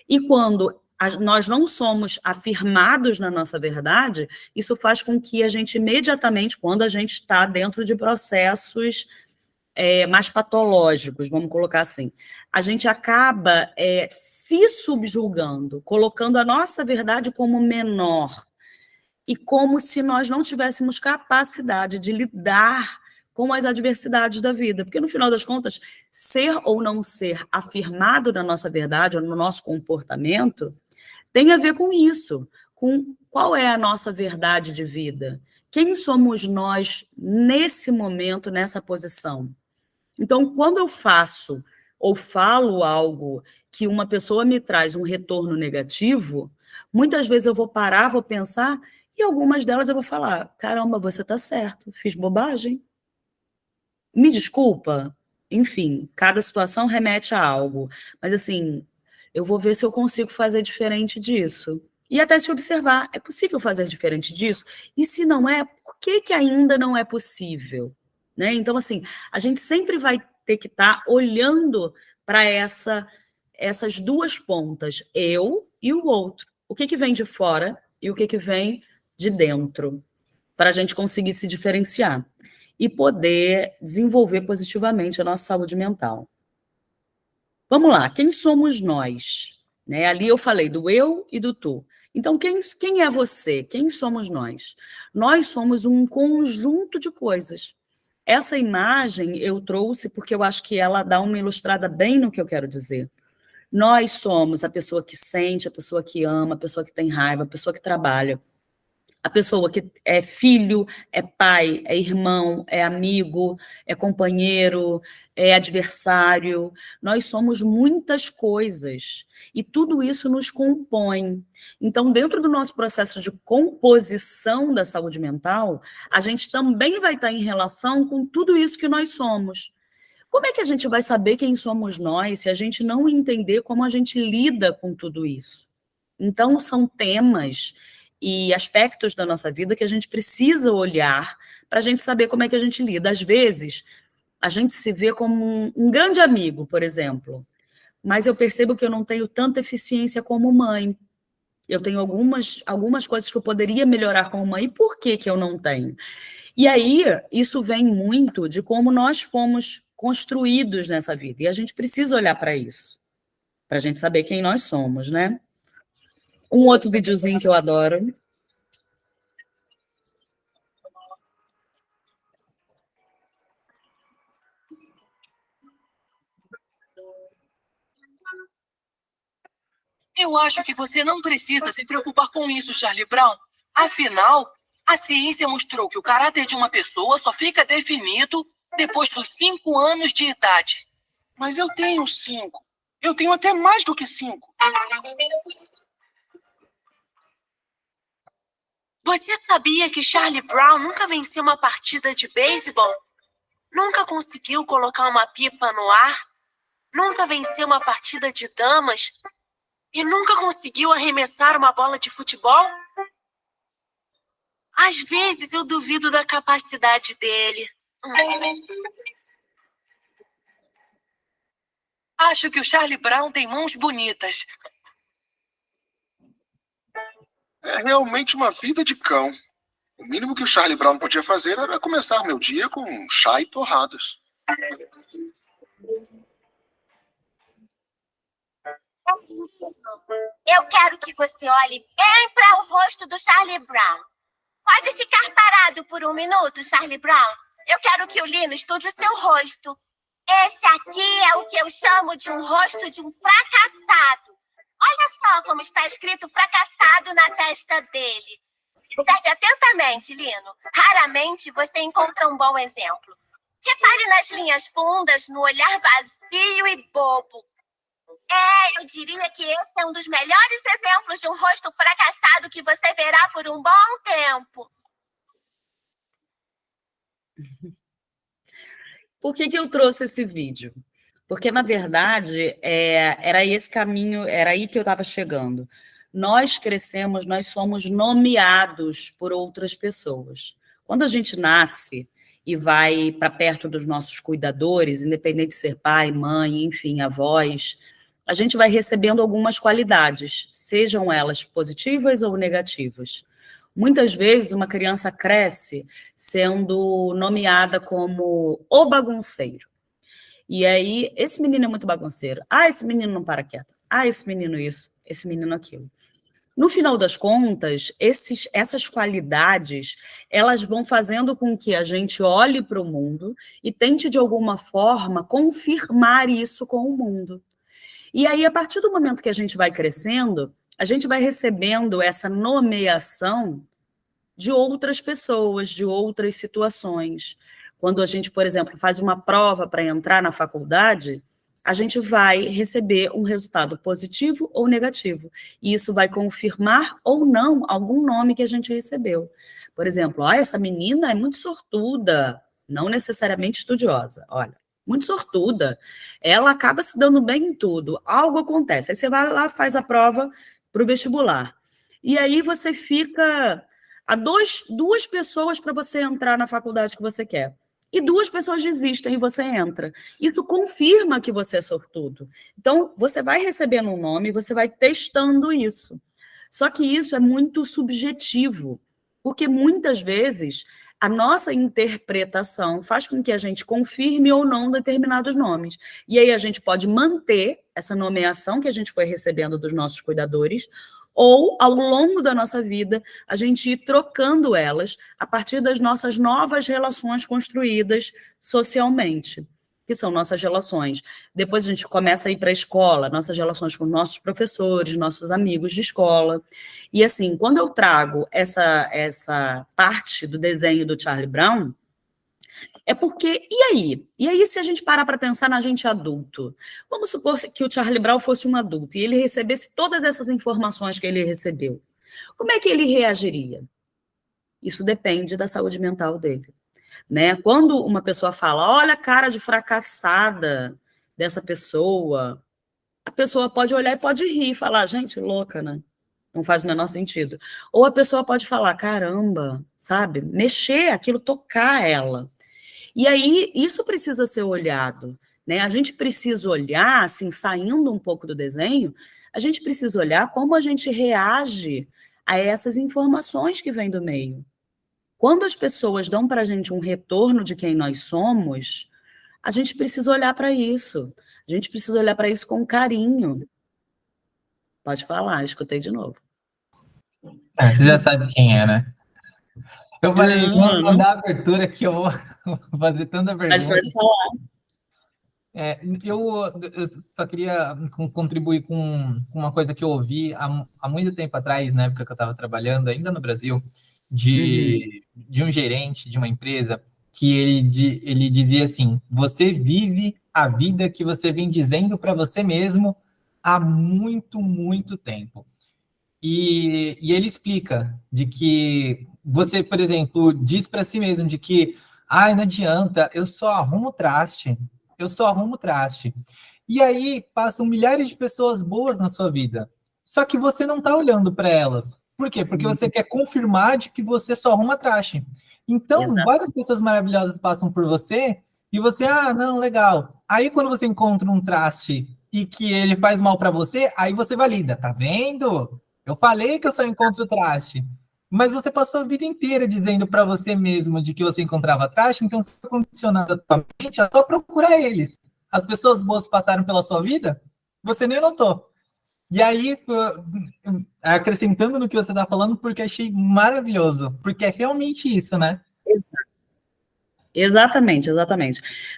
e quando nós não somos afirmados na nossa verdade, isso faz com que a gente imediatamente, quando a gente está dentro de processos mais patológicos, vamos colocar assim, a gente acaba se subjulgando, colocando a nossa verdade como menor, e como se nós não tivéssemos capacidade de lidar com as adversidades da vida, porque no final das contas, ser ou não ser afirmado na nossa verdade, ou no nosso comportamento, tem a ver com isso, com qual é a nossa verdade de vida, quem somos nós nesse momento, nessa posição. Então, quando eu faço ou falo algo que uma pessoa me traz um retorno negativo, muitas vezes eu vou parar, vou pensar, e algumas delas eu vou falar, caramba, você está certo, fiz bobagem. Me desculpa, enfim, cada situação remete a algo, mas assim, eu vou ver se eu consigo fazer diferente disso. E até se observar, é possível fazer diferente disso? E se não é, por que ainda não é possível? Né? Então, assim, a gente sempre vai ter que estar olhando para essas duas pontas, eu e o outro. O que vem de fora e o que vem de dentro, para a gente conseguir se diferenciar e poder desenvolver positivamente a nossa saúde mental. Vamos lá, quem somos nós? Né? Ali eu falei do eu e do tu. Então, quem é você? Quem somos nós? Nós somos um conjunto de coisas. Essa imagem eu trouxe porque eu acho que ela dá uma ilustrada bem no que eu quero dizer. Nós somos a pessoa que sente, a pessoa que ama, a pessoa que tem raiva, a pessoa que trabalha. A pessoa que é filho, é pai, é irmão, é amigo, é companheiro, é adversário. Nós somos muitas coisas e tudo isso nos compõe. Então, dentro do nosso processo de composição da saúde mental, a gente também vai estar em relação com tudo isso que nós somos. Como é que a gente vai saber quem somos nós se a gente não entender como a gente lida com tudo isso? Então, são temas e aspectos da nossa vida que a gente precisa olhar para a gente saber como é que a gente lida. Às vezes, a gente se vê como um grande amigo, por exemplo, mas eu percebo que eu não tenho tanta eficiência como mãe. Eu tenho algumas coisas que eu poderia melhorar como mãe. E por que que eu não tenho? E aí, isso vem muito de como nós fomos construídos nessa vida. E a gente precisa olhar para isso, para a gente saber quem nós somos, né? Um outro videozinho que eu adoro. Eu acho que você não precisa se preocupar com isso, Charlie Brown. Afinal, a ciência mostrou que o caráter de uma pessoa só fica definido depois dos 5 anos de idade. Mas eu tenho 5. Eu tenho até mais do que 5. Você sabia que Charlie Brown nunca venceu uma partida de beisebol? Nunca conseguiu colocar uma pipa no ar? Nunca venceu uma partida de damas? E nunca conseguiu arremessar uma bola de futebol? Às vezes eu duvido da capacidade dele. Acho que o Charlie Brown tem mãos bonitas. É realmente uma vida de cão. O mínimo que o Charlie Brown podia fazer era começar meu dia com chá e torradas. Eu quero que você olhe bem para o rosto do Charlie Brown. Pode ficar parado por 1 minuto, Charlie Brown? Eu quero que o Lino estude o seu rosto. Esse aqui é o que eu chamo de um rosto de um fracassado. Olha só como está escrito fracassado na testa dele. Observe atentamente, Lino. Raramente você encontra um bom exemplo. Repare nas linhas fundas, no olhar vazio e bobo. Eu diria que esse é um dos melhores exemplos de um rosto fracassado que você verá por um bom tempo. Por que que eu trouxe esse vídeo? Porque, na verdade, era esse caminho, era aí que eu estava chegando. Nós crescemos, nós somos nomeados por outras pessoas. Quando a gente nasce e vai para perto dos nossos cuidadores, independente de ser pai, mãe, enfim, avós, a gente vai recebendo algumas qualidades, sejam elas positivas ou negativas. Muitas vezes, uma criança cresce sendo nomeada como o bagunceiro. E aí, esse menino é muito bagunceiro. Esse menino não para quieto. Esse menino isso, esse menino aquilo. No final das contas, essas qualidades, elas vão fazendo com que a gente olhe para o mundo e tente, de alguma forma, confirmar isso com o mundo. E aí, a partir do momento que a gente vai crescendo, a gente vai recebendo essa nomeação de outras pessoas, de outras situações. Quando a gente, por exemplo, faz uma prova para entrar na faculdade, a gente vai receber um resultado positivo ou negativo. E isso vai confirmar ou não algum nome que a gente recebeu. Por exemplo, essa menina é muito sortuda, não necessariamente estudiosa. Olha, muito sortuda. Ela acaba se dando bem em tudo. Algo acontece. Aí você vai lá, faz a prova para o vestibular. E aí você fica a duas pessoas para você entrar na faculdade que você quer. E 2 pessoas desistem e você entra. Isso confirma que você é sortudo. Então, você vai recebendo um nome, você vai testando isso. Só que isso é muito subjetivo, porque muitas vezes a nossa interpretação faz com que a gente confirme ou não determinados nomes. E aí a gente pode manter essa nomeação que a gente foi recebendo dos nossos cuidadores, ou, ao longo da nossa vida, a gente ir trocando elas a partir das nossas novas relações construídas socialmente, que são nossas relações. Depois a gente começa a ir para a escola, nossas relações com nossos professores, nossos amigos de escola. E assim, quando eu trago essa parte do desenho do Charlie Brown, é porque, e aí? E aí, se a gente parar para pensar na gente adulto? Vamos supor que o Charlie Brown fosse um adulto e ele recebesse todas essas informações que ele recebeu. Como é que ele reagiria? Isso depende da saúde mental dele. né? Quando uma pessoa fala, olha a cara de fracassada dessa pessoa, a pessoa pode olhar e pode rir, falar, gente, louca, né? Não faz o menor sentido. Ou a pessoa pode falar, caramba, sabe? Mexer, aquilo tocar ela. E aí, isso precisa ser olhado, né? A gente precisa olhar, assim, saindo um pouco do desenho, a gente precisa olhar como a gente reage a essas informações que vêm do meio. Quando as pessoas dão para a gente um retorno de quem nós somos, a gente precisa olhar para isso. A gente precisa olhar para isso com carinho. Pode falar, escutei de novo. Você já sabe quem é, né? Eu falei, vou dar a abertura que eu vou fazer tanta pergunta. Mas pode falar. Eu só queria contribuir com uma coisa que eu ouvi há muito tempo atrás, na época que eu estava trabalhando, ainda no Brasil, de um gerente de uma empresa, que ele dizia assim, você vive a vida que você vem dizendo para você mesmo há muito, muito tempo. E ele explica de que você, por exemplo, diz para si mesmo de que não adianta, eu só arrumo traste. E aí passam milhares de pessoas boas na sua vida. Só que você não está olhando para elas. Por quê? Porque você quer confirmar de que você só arruma traste. Então, várias pessoas maravilhosas passam por você e você, não, legal. Aí quando você encontra um traste e que ele faz mal para você, aí você valida. Tá vendo? Eu falei que eu só encontro traste. Mas você passou a vida inteira dizendo para você mesmo de que você encontrava traste, então você está condicionando a sua mente a só procurar eles. As pessoas boas passaram pela sua vida, você nem notou. E aí, acrescentando no que você está falando, porque achei maravilhoso, porque é realmente isso, né? Exatamente.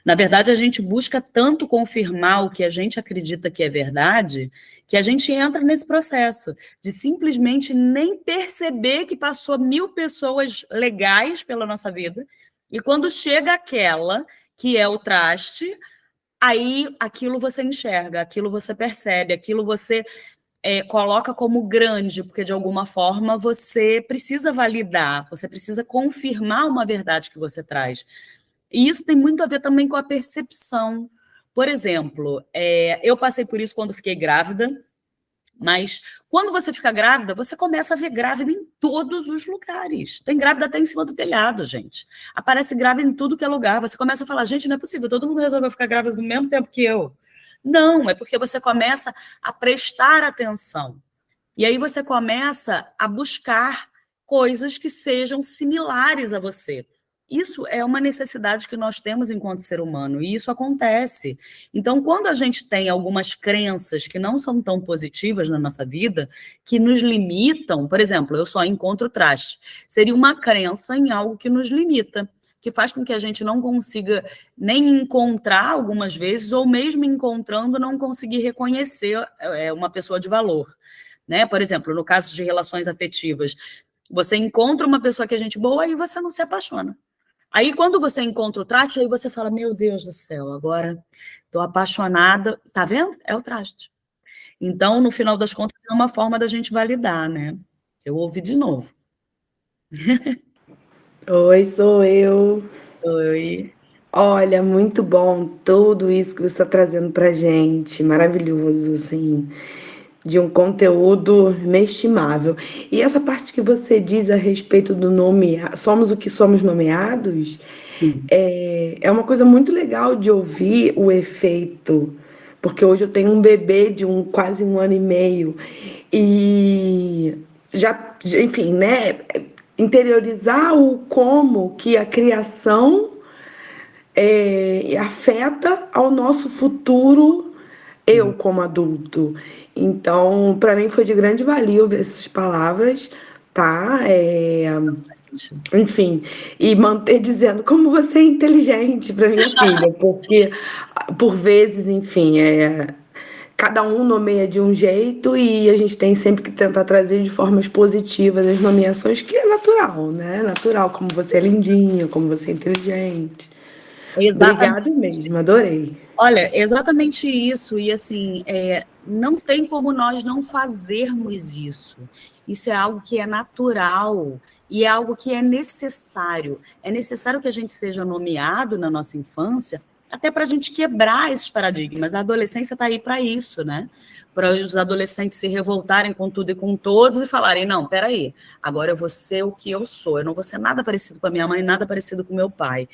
Na verdade, a gente busca tanto confirmar o que a gente acredita que é verdade, que a gente entra nesse processo de simplesmente nem perceber que passou 1000 pessoas legais pela nossa vida, e quando chega aquela que é o traste, aí aquilo você enxerga, aquilo você percebe, aquilo você coloca como grande, porque de alguma forma você precisa validar, você precisa confirmar uma verdade que você traz. E isso tem muito a ver também com a percepção. Por exemplo, eu passei por isso quando fiquei grávida, mas quando você fica grávida, você começa a ver grávida em todos os lugares. Tem grávida até em cima do telhado, gente. Aparece grávida em tudo que é lugar. Você começa a falar, gente, não é possível, todo mundo resolveu ficar grávida no mesmo tempo que eu. Não, é porque você começa a prestar atenção. E aí você começa a buscar coisas que sejam similares a você. Isso é uma necessidade que nós temos enquanto ser humano, e isso acontece. Então, quando a gente tem algumas crenças que não são tão positivas na nossa vida, que nos limitam, por exemplo, eu só encontro traste, seria uma crença em algo que nos limita, que faz com que a gente não consiga nem encontrar algumas vezes, ou mesmo encontrando, não conseguir reconhecer uma pessoa de valor, né? Por exemplo, no caso de relações afetivas, você encontra uma pessoa que é gente boa e você não se apaixona. Aí, quando você encontra o traste, aí você fala, meu Deus do céu, agora estou apaixonada. Tá vendo? É o traste. Então, no final das contas, é uma forma da gente validar, né? Eu ouvi de novo. Oi, sou eu. Oi. Olha, muito bom tudo isso que você está trazendo pra gente. Maravilhoso, assim. De um conteúdo inestimável. E essa parte que você diz a respeito do nomear, somos o que somos nomeados, é uma coisa muito legal de ouvir o efeito, porque hoje eu tenho um bebê de quase 1 ano e meio, e já, enfim, né, interiorizar o como que a criação afeta ao nosso futuro, eu como adulto. Então, para mim foi de grande valia ouvir essas palavras, tá? Enfim, e manter dizendo como você é inteligente para minha filha, porque por vezes, enfim, cada um nomeia de um jeito e a gente tem sempre que tentar trazer de formas positivas as nomeações, que é natural, né? Natural, como você é lindinha, como você é inteligente. Obrigada mesmo, adorei. Olha, exatamente isso. E assim, não tem como nós não fazermos isso. Isso é algo que é natural e é algo que é necessário. É necessário que a gente seja nomeado na nossa infância, até para a gente quebrar esses paradigmas. A adolescência está aí para isso, né? Para os adolescentes se revoltarem com tudo e com todos e falarem, não, peraí, agora eu vou ser o que eu sou, eu não vou ser nada parecido com a minha mãe, nada parecido com o meu pai.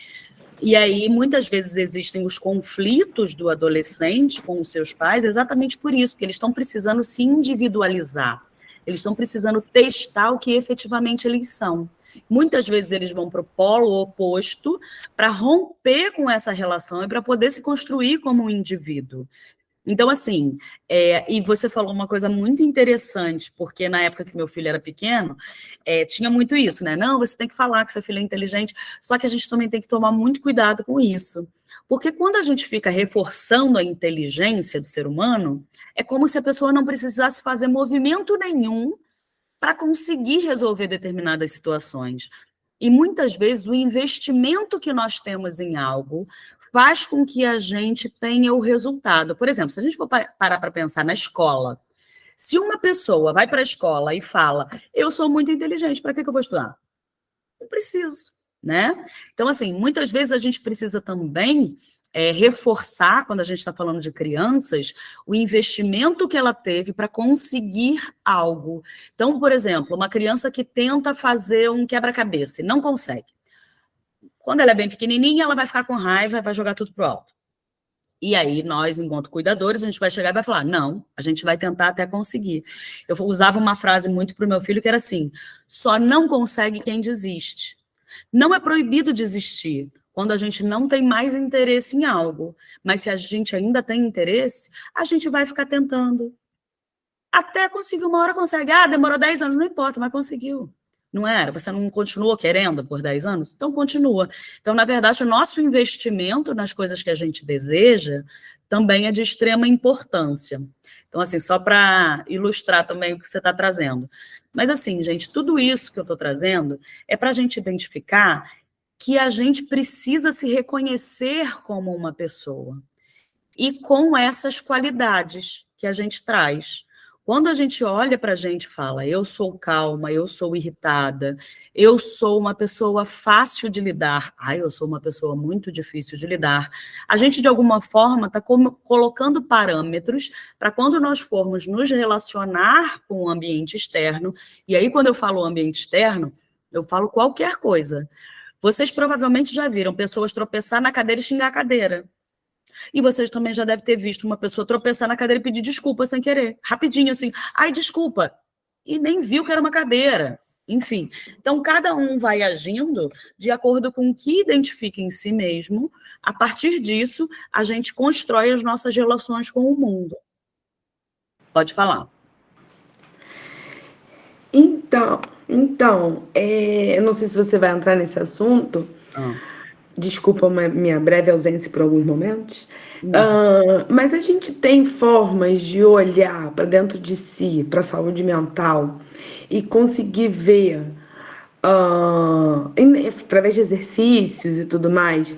E aí, muitas vezes, existem os conflitos do adolescente com os seus pais exatamente por isso, porque eles estão precisando se individualizar, eles estão precisando testar o que efetivamente eles são. Muitas vezes eles vão para o polo oposto para romper com essa relação e para poder se construir como um indivíduo. Então, assim, e você falou uma coisa muito interessante, porque na época que meu filho era pequeno, tinha muito isso, né? Não, você tem que falar que seu filho é inteligente, só que a gente também tem que tomar muito cuidado com isso. Porque quando a gente fica reforçando a inteligência do ser humano, é como se a pessoa não precisasse fazer movimento nenhum para conseguir resolver determinadas situações. E muitas vezes o investimento que nós temos em algo faz com que a gente tenha o resultado. Por exemplo, se a gente for parar para pensar na escola, se uma pessoa vai para a escola e fala, eu sou muito inteligente, para que eu vou estudar? Não preciso, né? Então, assim, muitas vezes a gente precisa também reforçar, quando a gente está falando de crianças, o investimento que ela teve para conseguir algo. Então, por exemplo, uma criança que tenta fazer um quebra-cabeça e não consegue. Quando ela é bem pequenininha, ela vai ficar com raiva e vai jogar tudo pro alto. E aí, nós, enquanto cuidadores, a gente vai chegar e vai falar, não, a gente vai tentar até conseguir. Eu usava uma frase muito para o meu filho que era assim, só não consegue quem desiste. Não é proibido desistir quando a gente não tem mais interesse em algo, mas se a gente ainda tem interesse, a gente vai ficar tentando. Até conseguir, uma hora consegue. Demorou 10 anos, não importa, mas conseguiu. Não era? Você não continuou querendo por 10 anos? Então, continua. Então, na verdade, o nosso investimento nas coisas que a gente deseja também é de extrema importância. Então, assim, só para ilustrar também o que você está trazendo. Mas, assim, gente, tudo isso que eu estou trazendo é para a gente identificar que a gente precisa se reconhecer como uma pessoa e com essas qualidades que a gente traz. Quando a gente olha para a gente e fala, eu sou calma, eu sou irritada, eu sou uma pessoa fácil de lidar, eu sou uma pessoa muito difícil de lidar, a gente, de alguma forma, está colocando parâmetros para quando nós formos nos relacionar com o ambiente externo, e aí, quando eu falo ambiente externo, eu falo qualquer coisa. Vocês provavelmente já viram pessoas tropeçar na cadeira e xingar a cadeira. E vocês também já devem ter visto uma pessoa tropeçar na cadeira e pedir desculpa sem querer. Rapidinho, assim, desculpa. E nem viu que era uma cadeira. Enfim, então cada um vai agindo de acordo com o que identifica em si mesmo. A partir disso, a gente constrói as nossas relações com o mundo. Pode falar. Então, eu não sei se você vai entrar nesse assunto. Desculpa minha breve ausência por alguns momentos. Mas a gente tem formas de olhar para dentro de si, para a saúde mental, e conseguir ver, através de exercícios e tudo mais,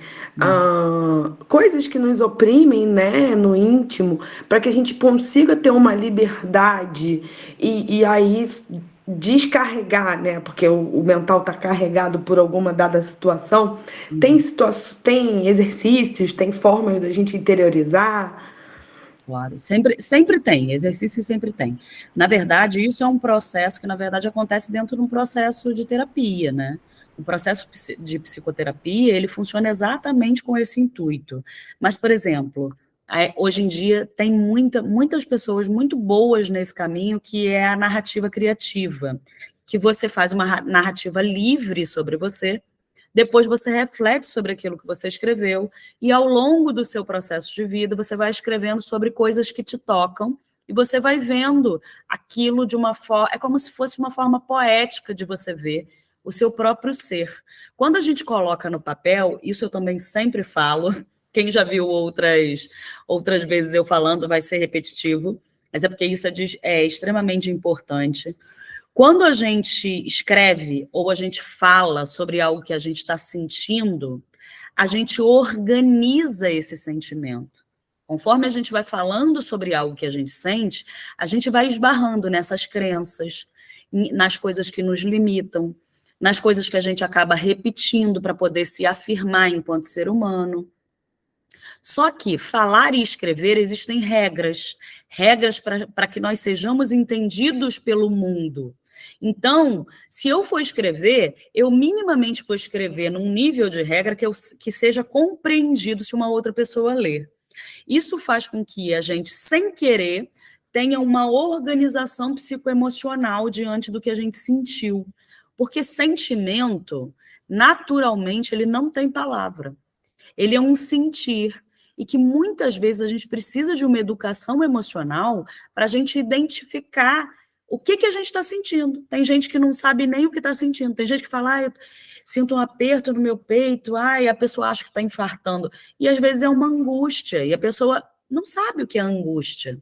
coisas que nos oprimem, né, no íntimo, para que a gente consiga ter uma liberdade e aí descarregar, né? Porque o mental está carregado por alguma dada situação. Tem exercícios, tem formas da gente interiorizar. Claro, sempre tem, exercício sempre tem. Na verdade, isso é um processo que, na verdade, acontece dentro de um processo de terapia, né? O processo de psicoterapia, ele funciona exatamente com esse intuito. Mas, por exemplo, hoje em dia tem muitas pessoas muito boas nesse caminho, que é a narrativa criativa, que você faz uma narrativa livre sobre você, depois você reflete sobre aquilo que você escreveu, e ao longo do seu processo de vida, você vai escrevendo sobre coisas que te tocam, e você vai vendo aquilo de uma forma, é como se fosse uma forma poética de você ver o seu próprio ser. Quando a gente coloca no papel, isso eu também sempre falo, quem já viu outras vezes eu falando vai ser repetitivo, mas é porque isso é extremamente importante. Quando a gente escreve ou a gente fala sobre algo que a gente está sentindo, a gente organiza esse sentimento. Conforme a gente vai falando sobre algo que a gente sente, a gente vai esbarrando nessas crenças, nas coisas que nos limitam, nas coisas que a gente acaba repetindo para poder se afirmar enquanto ser humano. Só que falar e escrever existem regras para que nós sejamos entendidos pelo mundo. Então, se eu for escrever, eu minimamente vou escrever num nível de regra que seja compreendido se uma outra pessoa ler. Isso faz com que a gente, sem querer, tenha uma organização psicoemocional diante do que a gente sentiu. Porque sentimento, naturalmente, ele não tem palavra. Ele é um sentir. E que muitas vezes a gente precisa de uma educação emocional para a gente identificar o que a gente está sentindo. Tem gente que não sabe nem o que está sentindo. Tem gente que fala, eu sinto um aperto no meu peito, a pessoa acha que está infartando. E às vezes é uma angústia, e a pessoa não sabe o que é angústia.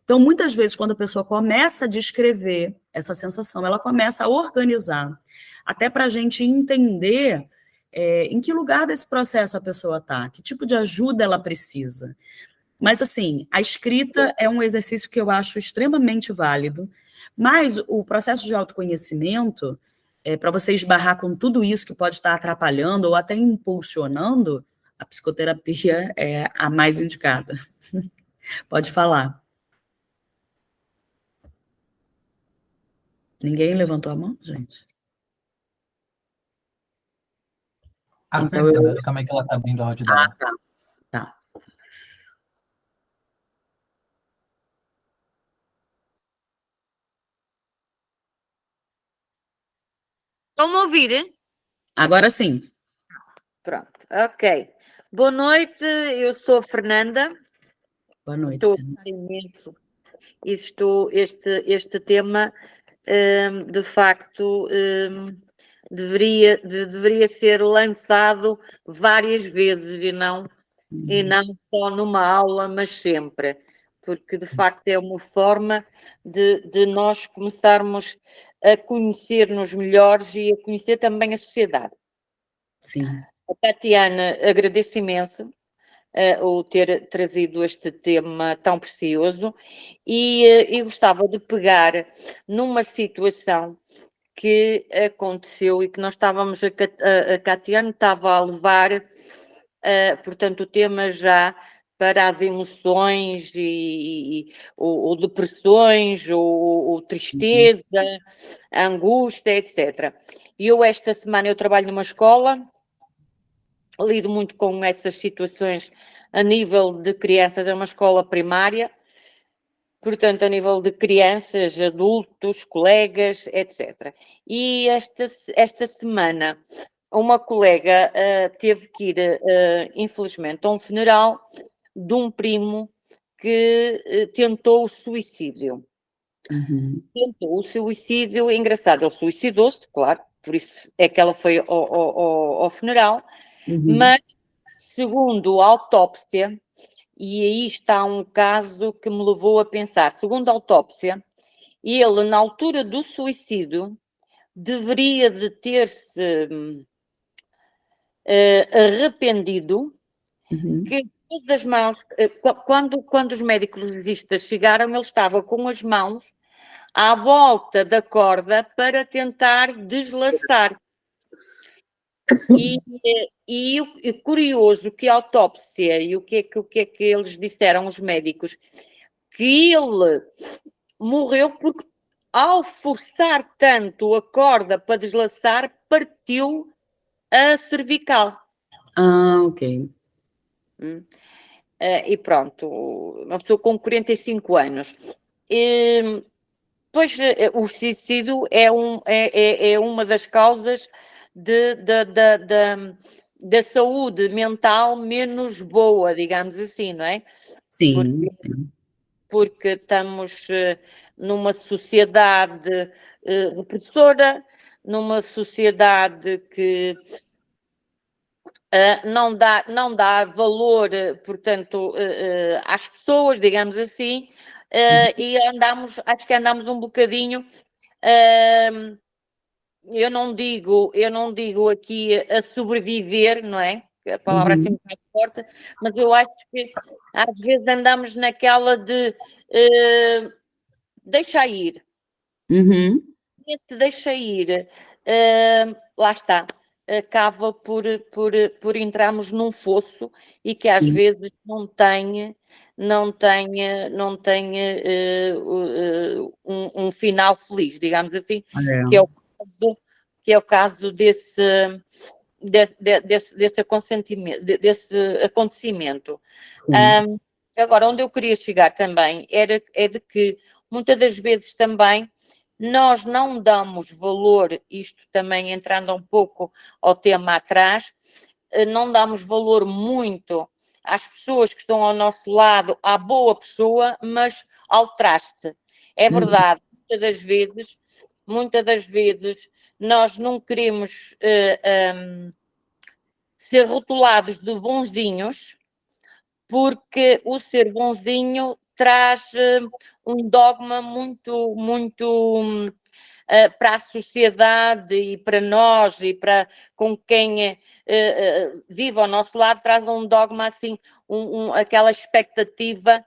Então, muitas vezes, quando a pessoa começa a descrever essa sensação, ela começa a organizar, até para a gente entender em que lugar desse processo a pessoa está, que tipo de ajuda ela precisa. Mas, assim, a escrita é um exercício que eu acho extremamente válido, mas o processo de autoconhecimento, para você esbarrar com tudo isso que pode estar atrapalhando ou até impulsionando, a psicoterapia é a mais indicada. Pode falar. Ninguém levantou a mão, gente? A Então, Fernanda, como é que ela está abrindo o áudio dela? Tá. Estão-me a ouvir? Agora sim. Pronto, ok. Boa noite, eu sou a Fernanda. Boa noite. Estou a gostar imenso. Este tema, de facto, deveria ser lançado várias vezes e não só numa aula, mas sempre, porque de facto é uma forma de nós começarmos a conhecer-nos melhores e a conhecer também a sociedade. Sim. A Tatiana, agradeço imenso o ter trazido este tema tão precioso e gostava de pegar numa situação que aconteceu e que nós estávamos, a Tatiana estava a levar, portanto, o tema já para as emoções ou depressões, ou tristeza, angústia, etc. E esta semana eu trabalho numa escola, lido muito com essas situações a nível de crianças, é uma escola primária, portanto, a nível de crianças, adultos, colegas, etc. E esta semana, uma colega teve que ir, infelizmente, a um funeral de um primo que tentou o suicídio. Tentou o suicídio, engraçado, ele suicidou-se, claro, por isso é que ela foi ao funeral, mas, segundo a autópsia, e aí está um caso que me levou a pensar, segundo a autópsia, ele, na altura do suicídio, deveria de ter-se arrependido que todas as mãos, quando os médicos legistas chegaram, ele estava com as mãos à volta da corda para tentar deslaçar. E curioso que a autópsia e o que é que eles disseram, os médicos, que ele morreu porque ao forçar tanto a corda para deslaçar, partiu a cervical. Ok. E pronto, uma pessoa com 45 anos. Pois o suicídio é uma das causas da saúde mental menos boa, digamos assim, não é? Sim. Porque estamos numa sociedade repressora, numa sociedade que não dá valor, portanto, às pessoas, digamos assim, e acho que andamos um bocadinho, eu não digo aqui a sobreviver, não é? que a palavra é assim um bocado forte, mas eu acho que às vezes andamos naquela de deixa ir. Uhum. Esse deixa ir, lá está, acaba por entrarmos num fosso e que às vezes não tem um final feliz, digamos assim, que é o caso desse acontecimento. Agora, onde eu queria chegar também é de que muitas das vezes também nós não damos valor, isto também entrando um pouco ao tema atrás, não damos valor muito às pessoas que estão ao nosso lado, à boa pessoa, mas ao traste. É verdade, muitas das vezes nós não queremos ser rotulados de bonzinhos, porque o ser bonzinho traz um dogma muito para a sociedade e para nós e para com quem vive ao nosso lado, traz um dogma assim, aquela expectativa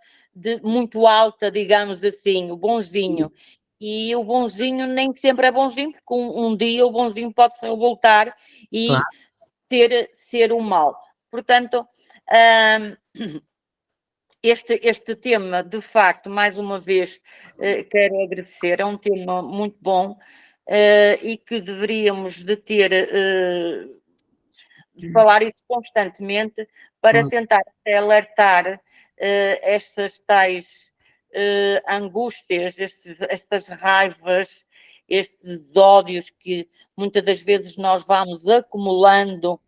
muito alta, digamos assim, o bonzinho. E o bonzinho nem sempre é bonzinho, porque um dia o bonzinho pode se voltar e ser o mal. Portanto, este tema, de facto, mais uma vez, quero agradecer, é um tema muito bom e que deveríamos de ter, de falar isso constantemente para tentar alertar estas tais angústias, estas raivas, estes ódios que muitas das vezes nós vamos acumulando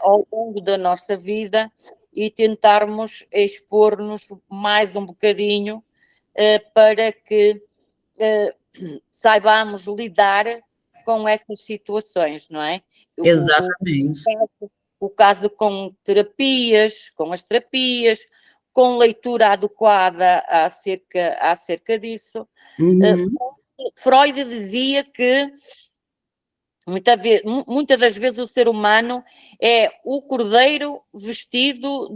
ao longo da nossa vida e tentarmos expor-nos mais um bocadinho para que saibamos lidar com essas situações, não é? Exatamente. O caso com as terapias, com leitura adequada acerca disso. Freud dizia que muitas das vezes o ser humano é o cordeiro vestido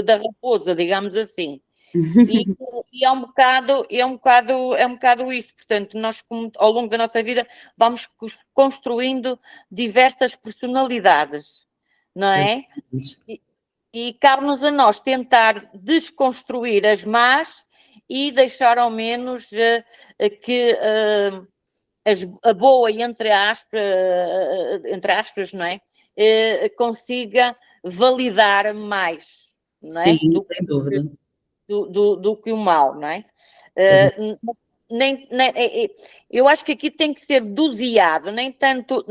da raposa, digamos assim. E é um bocado isso. Portanto, nós, ao longo da nossa vida, vamos construindo diversas personalidades, não é? E cabe-nos a nós tentar desconstruir as más e deixar ao menos que a boa, entre aspas, não é? Consiga validar mais, não é? Sim, sem dúvida. Do que o mal, não é? Eu acho que aqui tem que ser doseado, nem tanto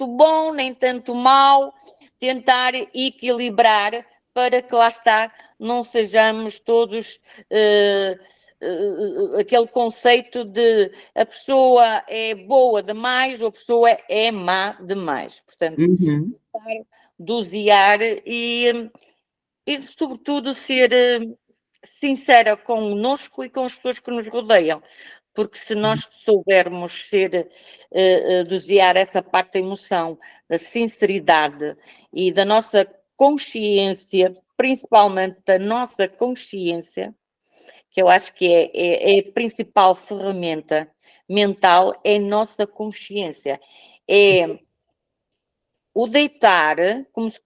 bom, nem tanto mau, tentar equilibrar para que lá está, não sejamos todos aquele conceito de a pessoa é boa demais ou a pessoa é má demais. Portanto, dosear e sobretudo ser sincera connosco e com as pessoas que nos rodeiam, porque se nós soubermos dosear essa parte da emoção, da sinceridade e da nossa consciência, principalmente da nossa consciência, que eu acho que é a principal ferramenta mental, é a nossa consciência. É o deitar,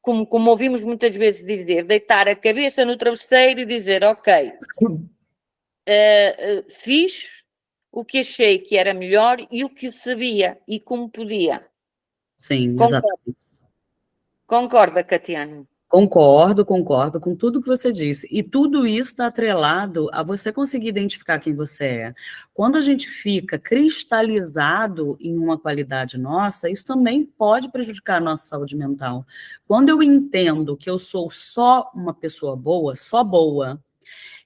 como ouvimos muitas vezes dizer, deitar a cabeça no travesseiro e dizer, ok, fiz o que achei que era melhor e o que sabia e como podia. Sim, exatamente. Concorda, Catiane? Concordo com tudo que você disse. E tudo isso está atrelado a você conseguir identificar quem você é. Quando a gente fica cristalizado em uma qualidade nossa, isso também pode prejudicar a nossa saúde mental. Quando eu entendo que eu sou só uma pessoa boa, só boa,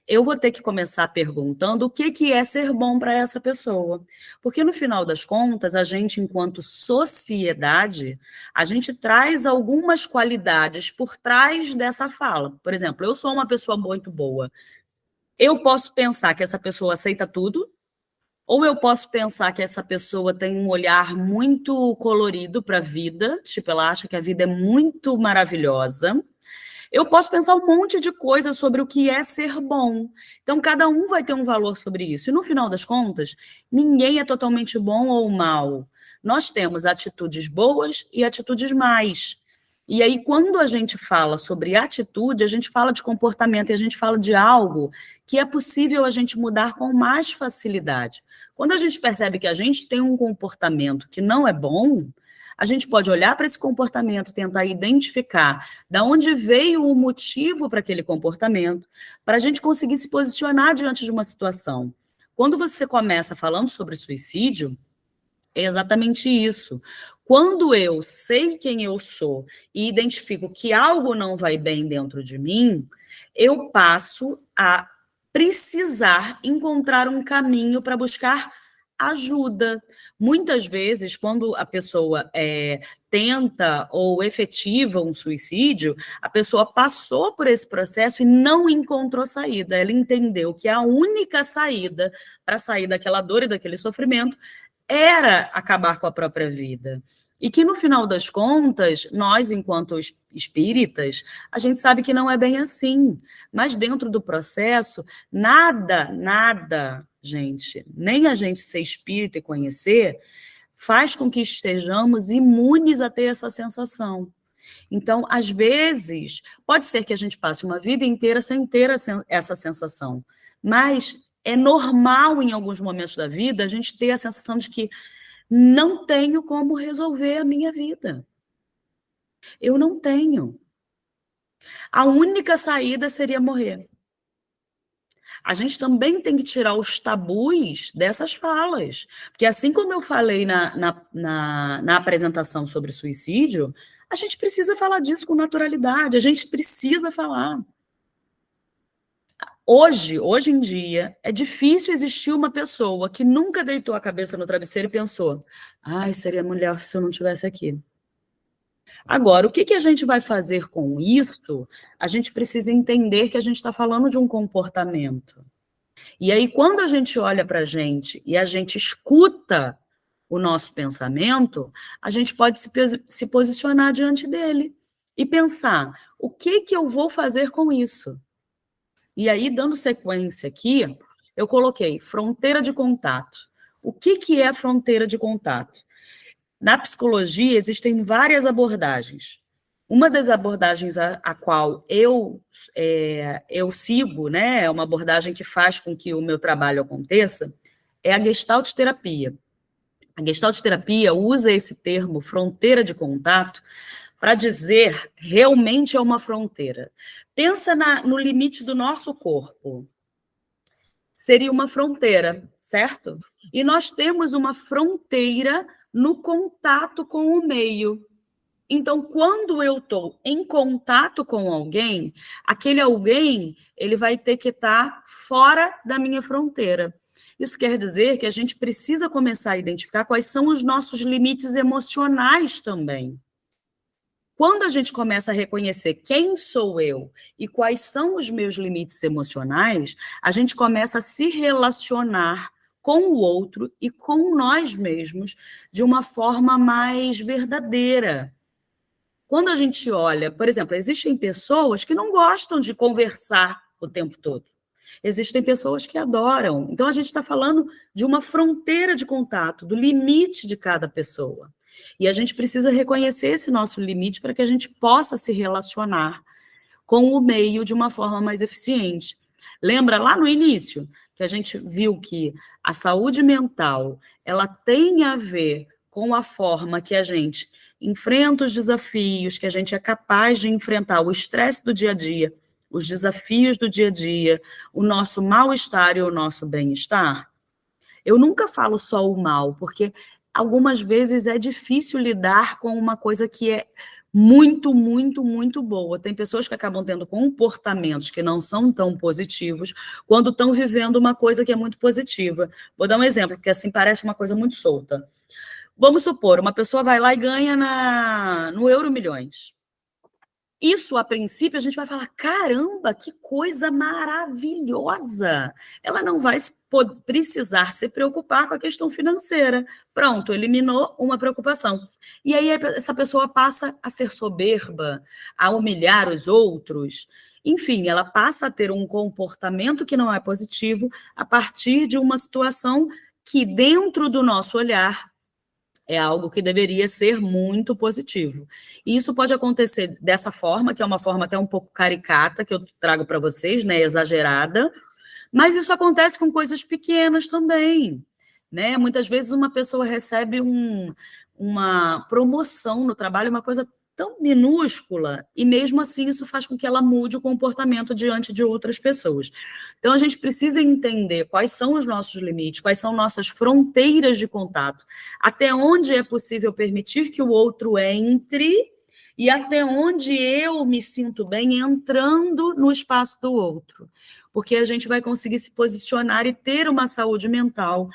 eu vou ter que começar perguntando o que é ser bom para essa pessoa. Porque, no final das contas, a gente, enquanto sociedade, a gente traz algumas qualidades por trás dessa fala. Por exemplo, eu sou uma pessoa muito boa. Eu posso pensar que essa pessoa aceita tudo, Ou eu posso pensar que essa pessoa tem um olhar muito colorido para a vida, tipo, ela acha que a vida é muito maravilhosa. Eu posso pensar um monte de coisa sobre o que é ser bom. Então, cada um vai ter um valor sobre isso. E, no final das contas, ninguém é totalmente bom ou mal. Nós temos atitudes boas e atitudes más. E aí, quando a gente fala sobre atitude, a gente fala de comportamento e a gente fala de algo que é possível a gente mudar com mais facilidade. Quando a gente percebe que a gente tem um comportamento que não é bom, a gente pode olhar para esse comportamento, tentar identificar de onde veio o motivo para aquele comportamento, para a gente conseguir se posicionar diante de uma situação. Quando você começa falando sobre suicídio, é exatamente isso. Quando eu sei quem eu sou e identifico que algo não vai bem dentro de mim, eu passo a precisar encontrar um caminho para buscar ajuda. Muitas vezes, quando a pessoa tenta ou efetiva um suicídio, a pessoa passou por esse processo e não encontrou saída. Ela entendeu que a única saída para sair daquela dor e daquele sofrimento era acabar com a própria vida. E que, no final das contas, nós, enquanto espíritas, a gente sabe que não é bem assim. Mas, dentro do processo, nada, gente, nem a gente ser espírita e conhecer, faz com que estejamos imunes a ter essa sensação. Então, às vezes, pode ser que a gente passe uma vida inteira sem ter essa sensação, mas é normal, em alguns momentos da vida, a gente ter a sensação de que não tenho como resolver a minha vida. Eu não tenho. A única saída seria morrer. A gente também tem que tirar os tabus dessas falas. Porque assim como eu falei na apresentação sobre suicídio, a gente precisa falar disso com naturalidade, a gente precisa falar. Hoje em dia, é difícil existir uma pessoa que nunca deitou a cabeça no travesseiro e pensou: ai, seria melhor se eu não estivesse aqui. Agora, o que a gente vai fazer com isso? A gente precisa entender que a gente está falando de um comportamento. E aí, quando a gente olha para a gente e a gente escuta o nosso pensamento, a gente pode se posicionar diante dele e pensar: o que eu vou fazer com isso? E aí, dando sequência aqui, eu coloquei fronteira de contato. O que é fronteira de contato? Na psicologia, existem várias abordagens. Uma das abordagens a qual eu sigo, né, é uma abordagem que faz com que o meu trabalho aconteça, é a Gestalt terapia. A Gestalt terapia usa esse termo, fronteira de contato, para dizer realmente é uma fronteira. Pensa no limite do nosso corpo. Seria uma fronteira, certo? E nós temos uma fronteira no contato com o meio. Então, quando eu estou em contato com alguém, aquele alguém ele vai ter que estar fora da minha fronteira. Isso quer dizer que a gente precisa começar a identificar quais são os nossos limites emocionais também. Quando a gente começa a reconhecer quem sou eu e quais são os meus limites emocionais, a gente começa a se relacionar com o outro e com nós mesmos de uma forma mais verdadeira. Quando a gente olha, por exemplo, existem pessoas que não gostam de conversar o tempo todo. Existem pessoas que adoram. Então, a gente está falando de uma fronteira de contato, do limite de cada pessoa. E a gente precisa reconhecer esse nosso limite para que a gente possa se relacionar com o meio de uma forma mais eficiente. Lembra lá no início que a gente viu que a saúde mental ela tem a ver com a forma que a gente enfrenta os desafios, que a gente é capaz de enfrentar o estresse do dia a dia, os desafios do dia a dia, o nosso mal-estar e o nosso bem-estar? Eu nunca falo só o mal, porque algumas vezes é difícil lidar com uma coisa que é muito, muito, muito boa. Tem pessoas que acabam tendo comportamentos que não são tão positivos quando estão vivendo uma coisa que é muito positiva. Vou dar um exemplo, porque assim parece uma coisa muito solta. Vamos supor, uma pessoa vai lá e ganha no Euro Milhões. Isso, a princípio, a gente vai falar, caramba, que coisa maravilhosa! Ela não vai precisar se preocupar com a questão financeira. Pronto, eliminou uma preocupação. E aí essa pessoa passa a ser soberba, a humilhar os outros. Enfim, ela passa a ter um comportamento que não é positivo a partir de uma situação que, dentro do nosso olhar, é algo que deveria ser muito positivo. E isso pode acontecer dessa forma, que é uma forma até um pouco caricata, que eu trago para vocês, né, exagerada, mas isso acontece com coisas pequenas também, né? Muitas vezes uma pessoa recebe uma promoção no trabalho, uma coisa tão minúscula, e mesmo assim isso faz com que ela mude o comportamento diante de outras pessoas. Então, a gente precisa entender quais são os nossos limites, quais são nossas fronteiras de contato, até onde é possível permitir que o outro entre e até onde eu me sinto bem entrando no espaço do outro. Porque a gente vai conseguir se posicionar e ter uma saúde mental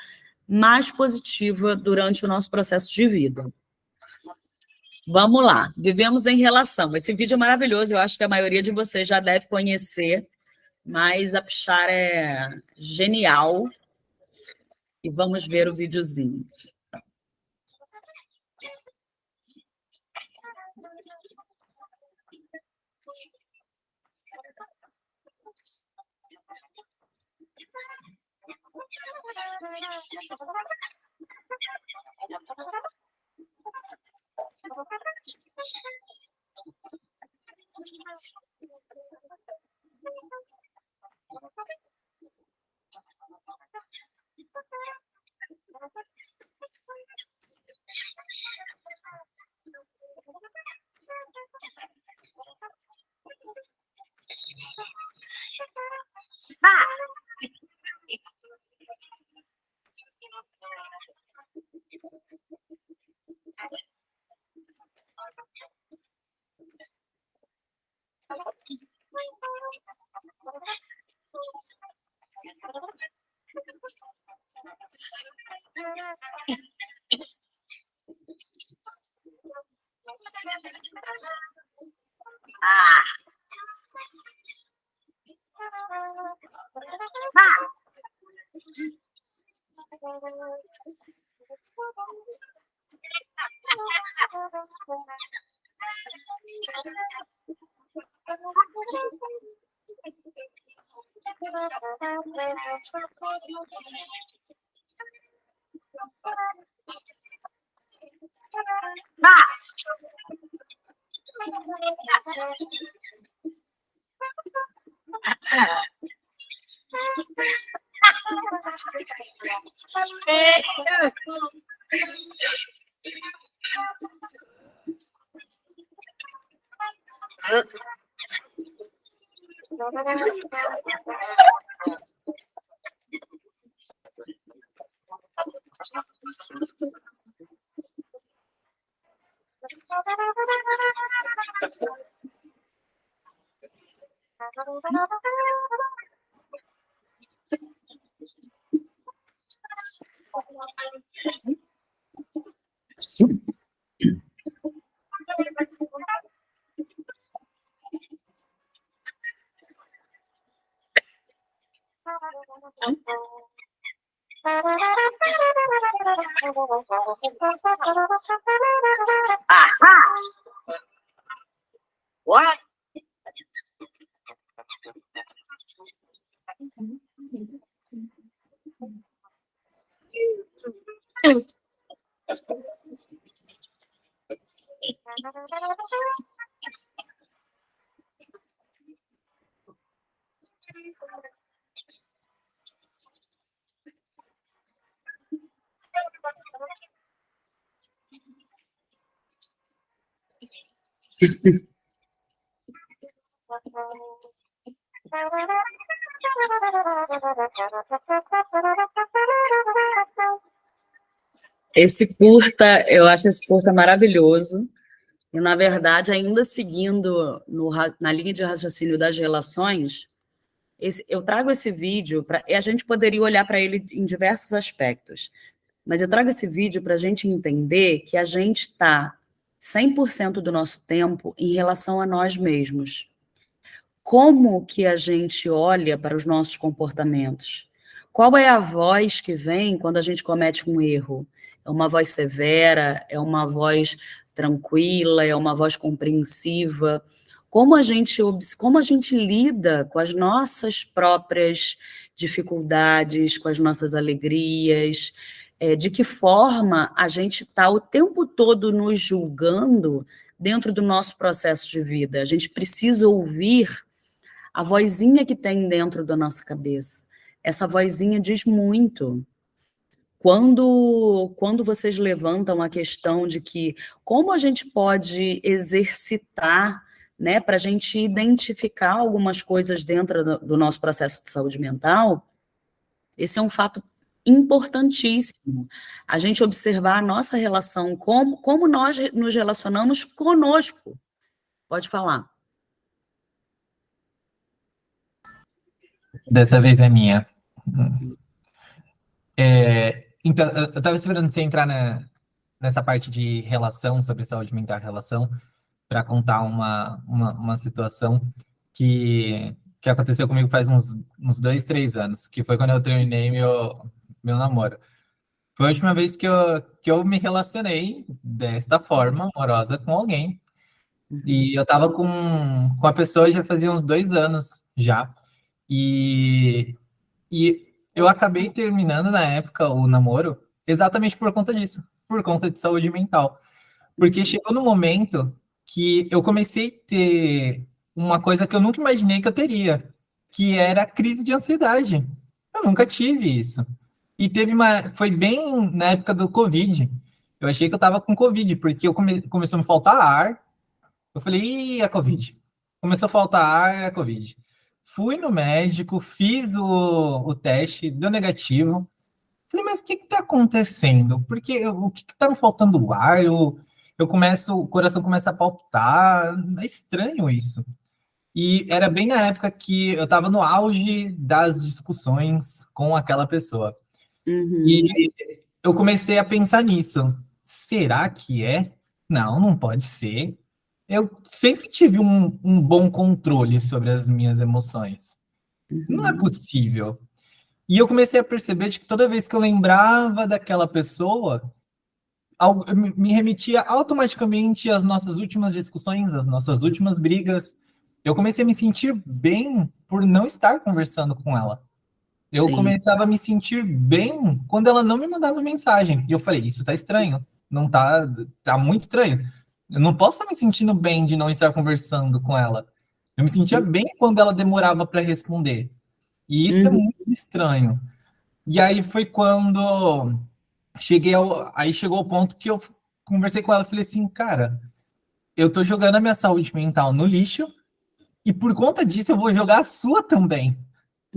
mais positiva durante o nosso processo de vida. Vamos lá, vivemos em relação. Esse vídeo é maravilhoso, eu acho que a maioria de vocês já deve conhecer, mas a Pichara é genial. E vamos ver o videozinho. What? Esse curta, eu acho esse curta maravilhoso. E, na verdade, ainda seguindo na linha de raciocínio das relações, eu trago esse vídeo, e a gente poderia olhar para ele em diversos aspectos, mas eu trago esse vídeo para a gente entender que a gente está 100% do nosso tempo em relação a nós mesmos. Como que a gente olha para os nossos comportamentos? Qual é a voz que vem quando a gente comete um erro? É uma voz severa? É uma voz tranquila? É uma voz compreensiva? Como a gente lida com as nossas próprias dificuldades, com as nossas alegrias? De que forma a gente está o tempo todo nos julgando dentro do nosso processo de vida? A gente precisa ouvir a vozinha que tem dentro da nossa cabeça. Essa vozinha diz muito. Quando vocês levantam a questão de que como a gente pode exercitar, né, para a gente identificar algumas coisas dentro do nosso processo de saúde mental, esse é um fato importantíssimo. A gente observar a nossa relação, como nós nos relacionamos conosco. Pode falar. Dessa vez é minha. Então, eu estava esperando você entrar nessa parte de relação, sobre saúde mental e relação, para contar uma situação que aconteceu comigo faz uns 2, 3 anos, que foi quando eu terminei meu namoro. Foi a última vez que eu me relacionei desta forma, amorosa, com alguém. E eu estava com a pessoa já fazia uns 2 anos já. E eu acabei terminando na época o namoro exatamente por conta disso, por conta de saúde mental. Porque chegou no momento que eu comecei a ter uma coisa que eu nunca imaginei que eu teria, que era a crise de ansiedade. Eu nunca tive isso. E foi bem na época do Covid. Eu achei que eu estava com Covid, porque começou a me faltar ar. Eu falei, ih, é Covid. Começou a faltar ar, é Covid. Fui no médico, fiz o teste, deu negativo. Falei, mas o que está acontecendo? Porque o que está me faltando ar? O coração começa a palpitar. É estranho isso. E era bem na época que eu estava no auge das discussões com aquela pessoa. E eu comecei a pensar nisso. Será que é? Não pode ser. Eu sempre tive um bom controle sobre as minhas emoções. Não é possível. E eu comecei a perceber de que toda vez que eu lembrava daquela pessoa, me remetia automaticamente às nossas últimas discussões, às nossas últimas brigas. Eu comecei a me sentir bem por não estar conversando com ela. Eu começava a me sentir bem quando ela não me mandava mensagem. E eu falei, isso tá estranho. Não tá muito estranho. Eu não posso estar me sentindo bem de não estar conversando com ela. Eu me sentia bem quando ela demorava para responder. E isso é muito estranho. E aí foi quando aí chegou o ponto que eu conversei com ela e falei assim, cara, eu tô jogando a minha saúde mental no lixo e por conta disso eu vou jogar a sua também.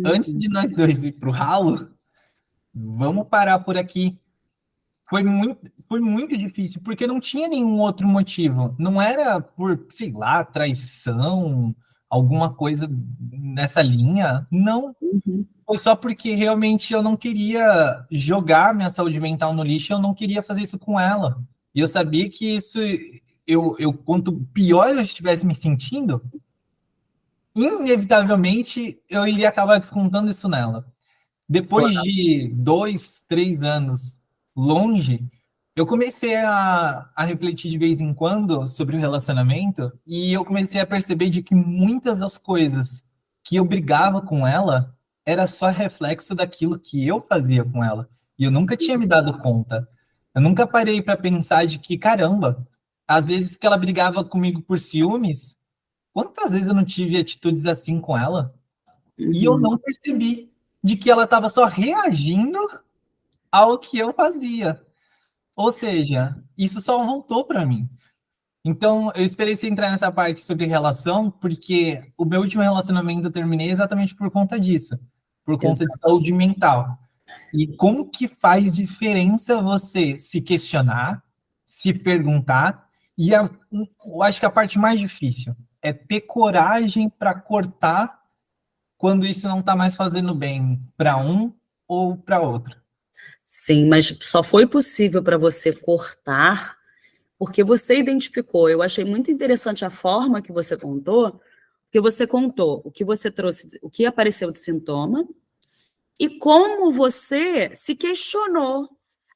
Antes de nós dois ir pro ralo, vamos parar por aqui. Foi muito difícil, porque não tinha nenhum outro motivo. Não era por, sei lá, traição, alguma coisa nessa linha. Não. Foi só porque realmente eu não queria jogar minha saúde mental no lixo, eu não queria fazer isso com ela. E eu sabia que isso, quanto pior eu estivesse me sentindo, inevitavelmente eu iria acabar descontando isso nela. Depois de 2, 3 anos longe, eu comecei a refletir de vez em quando sobre o relacionamento e eu comecei a perceber de que muitas das coisas que eu brigava com ela era só reflexo daquilo que eu fazia com ela. E eu nunca tinha me dado conta. Eu nunca parei para pensar de que, caramba, às vezes que ela brigava comigo por ciúmes, quantas vezes eu não tive atitudes assim com ela? E eu não percebi de que ela estava só reagindo ao que eu fazia. Ou seja, isso só voltou para mim. Então, eu esperei você entrar nessa parte sobre relação, porque o meu último relacionamento eu terminei exatamente por conta disso, por conta de saúde mental. E como que faz diferença você se questionar, se perguntar, e eu acho que a parte mais difícil é ter coragem para cortar quando isso não está mais fazendo bem para um ou para outro. Sim, mas só foi possível para você cortar Porque você identificou, eu achei muito interessante a forma que você contou, porque você contou o que você trouxe, o que apareceu de sintoma, e como você se questionou,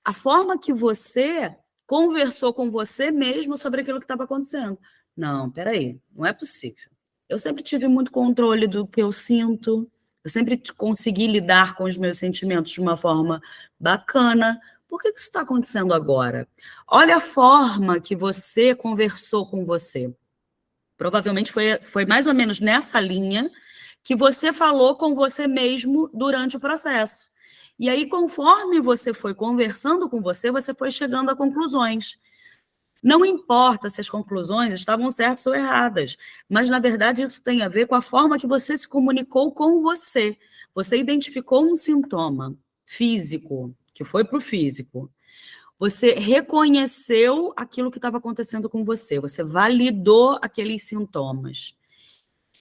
a forma que você conversou com você mesmo sobre aquilo que estava acontecendo. Não, peraí, não é possível. Eu sempre tive muito controle do que eu sinto, eu sempre consegui lidar com os meus sentimentos de uma forma bacana. Por que isso está acontecendo agora? Olha a forma que você conversou com você. Provavelmente foi mais ou menos nessa linha que você falou com você mesmo durante o processo. E aí, conforme você foi conversando com você foi chegando a conclusões. Não importa se as conclusões estavam certas ou erradas, mas, na verdade, isso tem a ver com a forma que você se comunicou com você. Você identificou um sintoma físico, que foi para o físico. Você reconheceu aquilo que estava acontecendo com você validou aqueles sintomas.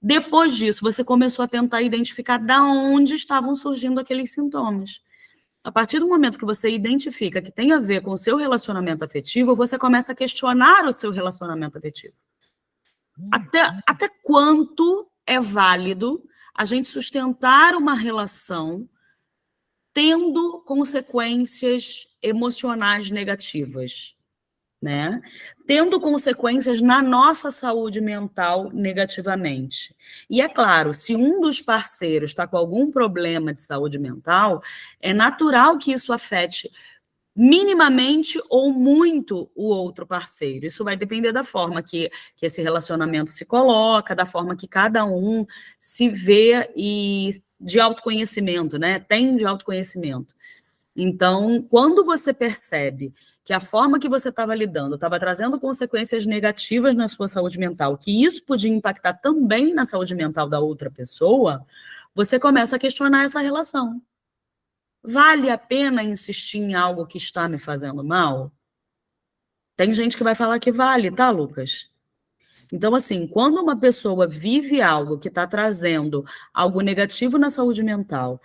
Depois disso, você começou a tentar identificar de onde estavam surgindo aqueles sintomas. A partir do momento que você identifica que tem a ver com o seu relacionamento afetivo, você começa a questionar o seu relacionamento afetivo. Até quanto é válido a gente sustentar uma relação tendo consequências emocionais negativas, né? Tendo consequências na nossa saúde mental negativamente. E é claro, se um dos parceiros está com algum problema de saúde mental, é natural que isso afete minimamente ou muito o outro parceiro. Isso vai depender da forma que esse relacionamento se coloca, da forma que cada um se vê e de autoconhecimento, né? Tem de autoconhecimento. Então, quando você percebe que a forma que você estava lidando estava trazendo consequências negativas na sua saúde mental, que isso podia impactar também na saúde mental da outra pessoa, você começa a questionar essa relação. Vale a pena insistir em algo que está me fazendo mal? Tem gente que vai falar que vale, tá, Lucas? Então, assim, quando uma pessoa vive algo que está trazendo algo negativo na saúde mental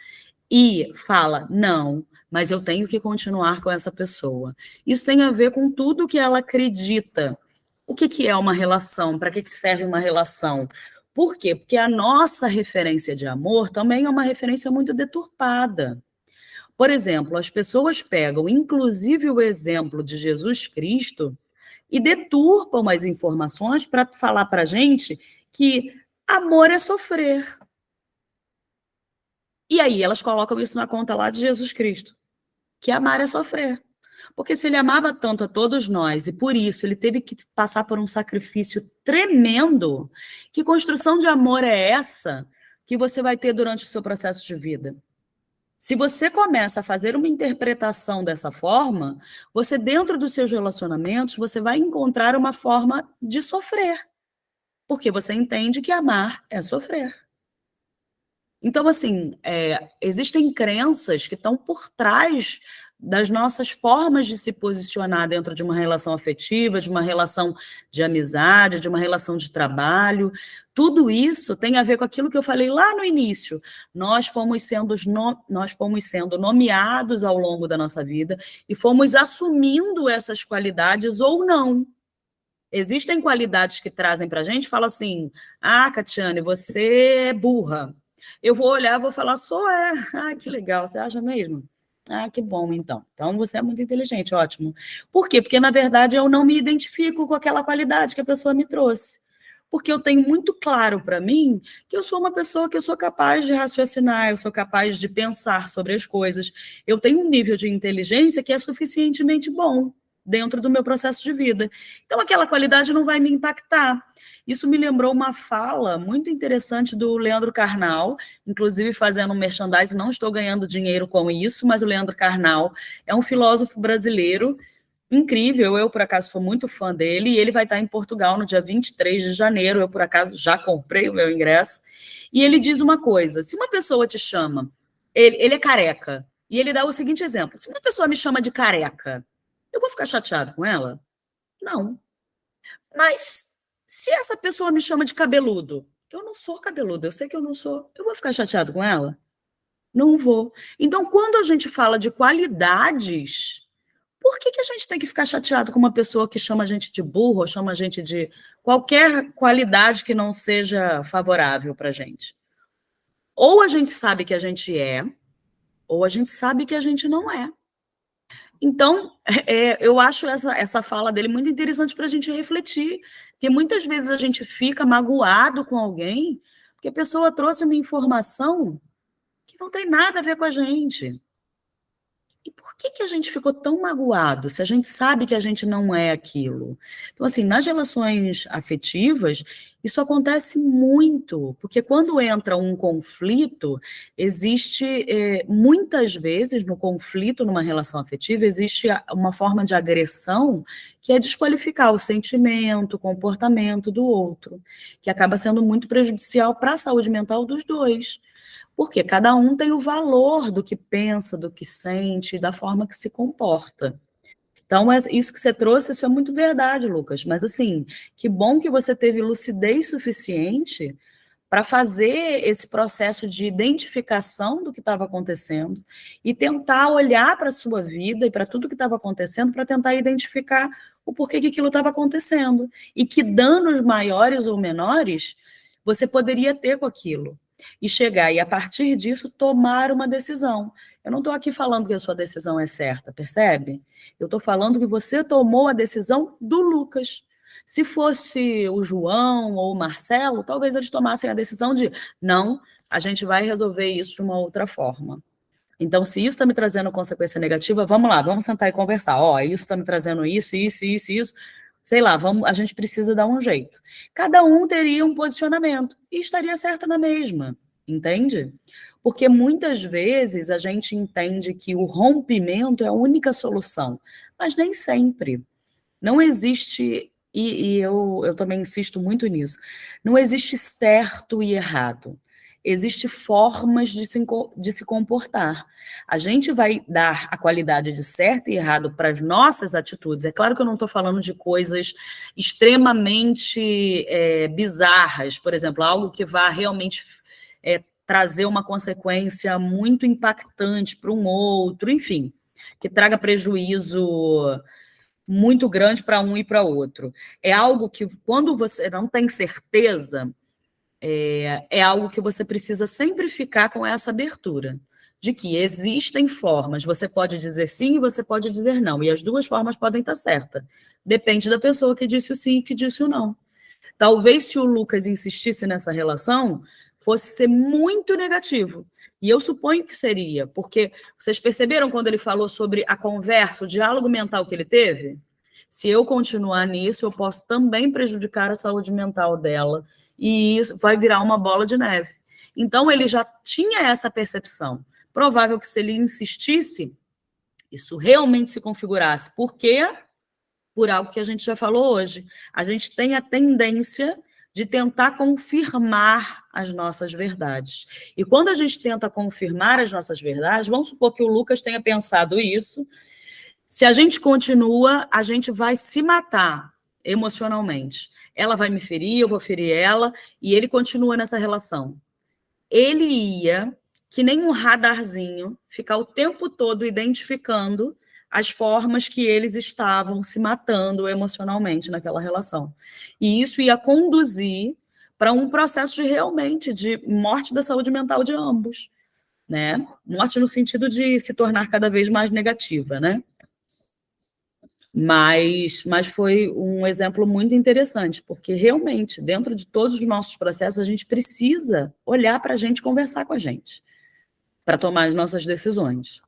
e fala, não, mas eu tenho que continuar com essa pessoa. Isso tem a ver com tudo que ela acredita. O que é uma relação? Para que serve uma relação? Por quê? Porque a nossa referência de amor também é uma referência muito deturpada. Por exemplo, as pessoas pegam, inclusive, o exemplo de Jesus Cristo e deturpam as informações para falar para a gente que amor é sofrer. E aí elas colocam isso na conta lá de Jesus Cristo, que amar é sofrer. Porque se ele amava tanto a todos nós, e por isso ele teve que passar por um sacrifício tremendo, que construção de amor é essa que você vai ter durante o seu processo de vida? Se você começa a fazer uma interpretação dessa forma, você, dentro dos seus relacionamentos, você vai encontrar uma forma de sofrer. Porque você entende que amar é sofrer. Então, assim, existem crenças que estão por trás das nossas formas de se posicionar dentro de uma relação afetiva, de uma relação de amizade, de uma relação de trabalho. Tudo isso tem a ver com aquilo que eu falei lá no início. Nós fomos sendo nomeados ao longo da nossa vida e fomos assumindo essas qualidades ou não. Existem qualidades que trazem para a gente, fala assim, Catiane, você é burra. Eu vou olhar, vou falar, que legal, você acha mesmo? Que bom, então. Então, você é muito inteligente, ótimo. Por quê? Porque, na verdade, eu não me identifico com aquela qualidade que a pessoa me trouxe. Porque eu tenho muito claro para mim que eu sou uma pessoa que eu sou capaz de raciocinar, eu sou capaz de pensar sobre as coisas. Eu tenho um nível de inteligência que é suficientemente bom dentro do meu processo de vida. Então, aquela qualidade não vai me impactar. Isso me lembrou uma fala muito interessante do Leandro Carnal, inclusive fazendo um merchandising, não estou ganhando dinheiro com isso, mas o Leandro Carnal é um filósofo brasileiro incrível, eu por acaso sou muito fã dele, e ele vai estar em Portugal no dia 23 de janeiro, eu por acaso já comprei o meu ingresso, e ele diz uma coisa, se uma pessoa te chama, ele é careca, e ele dá o seguinte exemplo, se uma pessoa me chama de careca, eu vou ficar chateado com ela? Não. Mas se essa pessoa me chama de cabeludo, eu não sou cabeludo, eu sei que eu não sou, eu vou ficar chateado com ela? Não vou. Então, quando a gente fala de qualidades, Por que a gente tem que ficar chateado com uma pessoa que chama a gente de burro, ou chama a gente de qualquer qualidade que não seja favorável para a gente? Ou a gente sabe que a gente é, ou a gente sabe que a gente não é. Então, eu acho essa fala dele muito interessante para a gente refletir, porque muitas vezes a gente fica magoado com alguém porque a pessoa trouxe uma informação que não tem nada a ver com a gente. E por que a gente ficou tão magoado se a gente sabe que a gente não é aquilo? Então, assim, nas relações afetivas, isso acontece muito, porque quando entra um conflito, existe, muitas vezes, no conflito, numa relação afetiva, existe uma forma de agressão que é desqualificar o sentimento, o comportamento do outro, que acaba sendo muito prejudicial para a saúde mental dos dois. Porque cada um tem o valor do que pensa, do que sente, da forma que se comporta. Então, isso que você trouxe, isso é muito verdade, Lucas. Mas, assim, que bom que você teve lucidez suficiente para fazer esse processo de identificação do que estava acontecendo e tentar olhar para a sua vida e para tudo que estava acontecendo para tentar identificar o porquê que aquilo estava acontecendo e que danos maiores ou menores você poderia ter com aquilo. E chegar e, a partir disso, tomar uma decisão. Eu não estou aqui falando que a sua decisão é certa, percebe? Eu estou falando que você tomou a decisão do Lucas. Se fosse o João ou o Marcelo, talvez eles tomassem a decisão de, não, a gente vai resolver isso de uma outra forma. Então, se isso está me trazendo consequência negativa, vamos lá, vamos sentar e conversar. Isso está me trazendo isso. Sei lá, a gente precisa dar um jeito. Cada um teria um posicionamento e estaria certo na mesma, entende? Porque muitas vezes a gente entende que o rompimento é a única solução, mas nem sempre. Não existe, e eu também insisto muito nisso, não existe certo e errado. Existem formas de se comportar. A gente vai dar a qualidade de certo e errado para as nossas atitudes. É claro que eu não estou falando de coisas extremamente bizarras, por exemplo, algo que vá realmente trazer uma consequência muito impactante para um outro, enfim, que traga prejuízo muito grande para um e para outro. É algo que, quando você não tem certeza, é algo que você precisa sempre ficar com essa abertura, de que existem formas, você pode dizer sim e você pode dizer não, e as duas formas podem estar certas. Depende da pessoa que disse o sim e que disse o não. Talvez, se o Lucas insistisse nessa relação, fosse ser muito negativo. E eu suponho que seria, porque vocês perceberam quando ele falou sobre a conversa, o diálogo mental que ele teve? Se eu continuar nisso, eu posso também prejudicar a saúde mental dela, e isso vai virar uma bola de neve. Então, ele já tinha essa percepção. Provável que, se ele insistisse, isso realmente se configurasse. Por quê? Por algo que a gente já falou hoje. A gente tem a tendência de tentar confirmar as nossas verdades. E quando a gente tenta confirmar as nossas verdades, vamos supor que o Lucas tenha pensado isso, se a gente continua, a gente vai se matar emocionalmente. Ela vai me ferir, eu vou ferir ela, e ele continua nessa relação. Ele ia, que nem um radarzinho, ficar o tempo todo identificando as formas que eles estavam se matando emocionalmente naquela relação. E isso ia conduzir para um processo de morte da saúde mental de ambos, né? Morte no sentido de se tornar cada vez mais negativa, né? Mas foi um exemplo muito interessante, porque realmente, dentro de todos os nossos processos, a gente precisa olhar para a gente e conversar com a gente, para tomar as nossas decisões.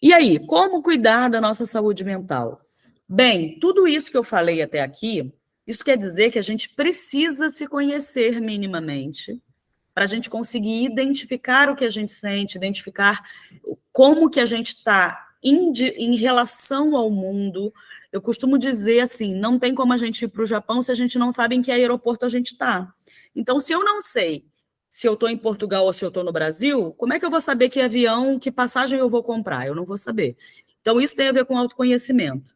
E aí, como cuidar da nossa saúde mental? Bem, tudo isso que eu falei até aqui, isso quer dizer que a gente precisa se conhecer minimamente, para a gente conseguir identificar o que a gente sente, identificar como que a gente está em relação ao mundo. Eu costumo dizer assim, não tem como a gente ir para o Japão se a gente não sabe em que aeroporto a gente está. Então, se eu não sei se eu estou em Portugal ou se eu estou no Brasil, como é que eu vou saber que avião, que passagem eu vou comprar? Eu não vou saber. Então, isso tem a ver com autoconhecimento.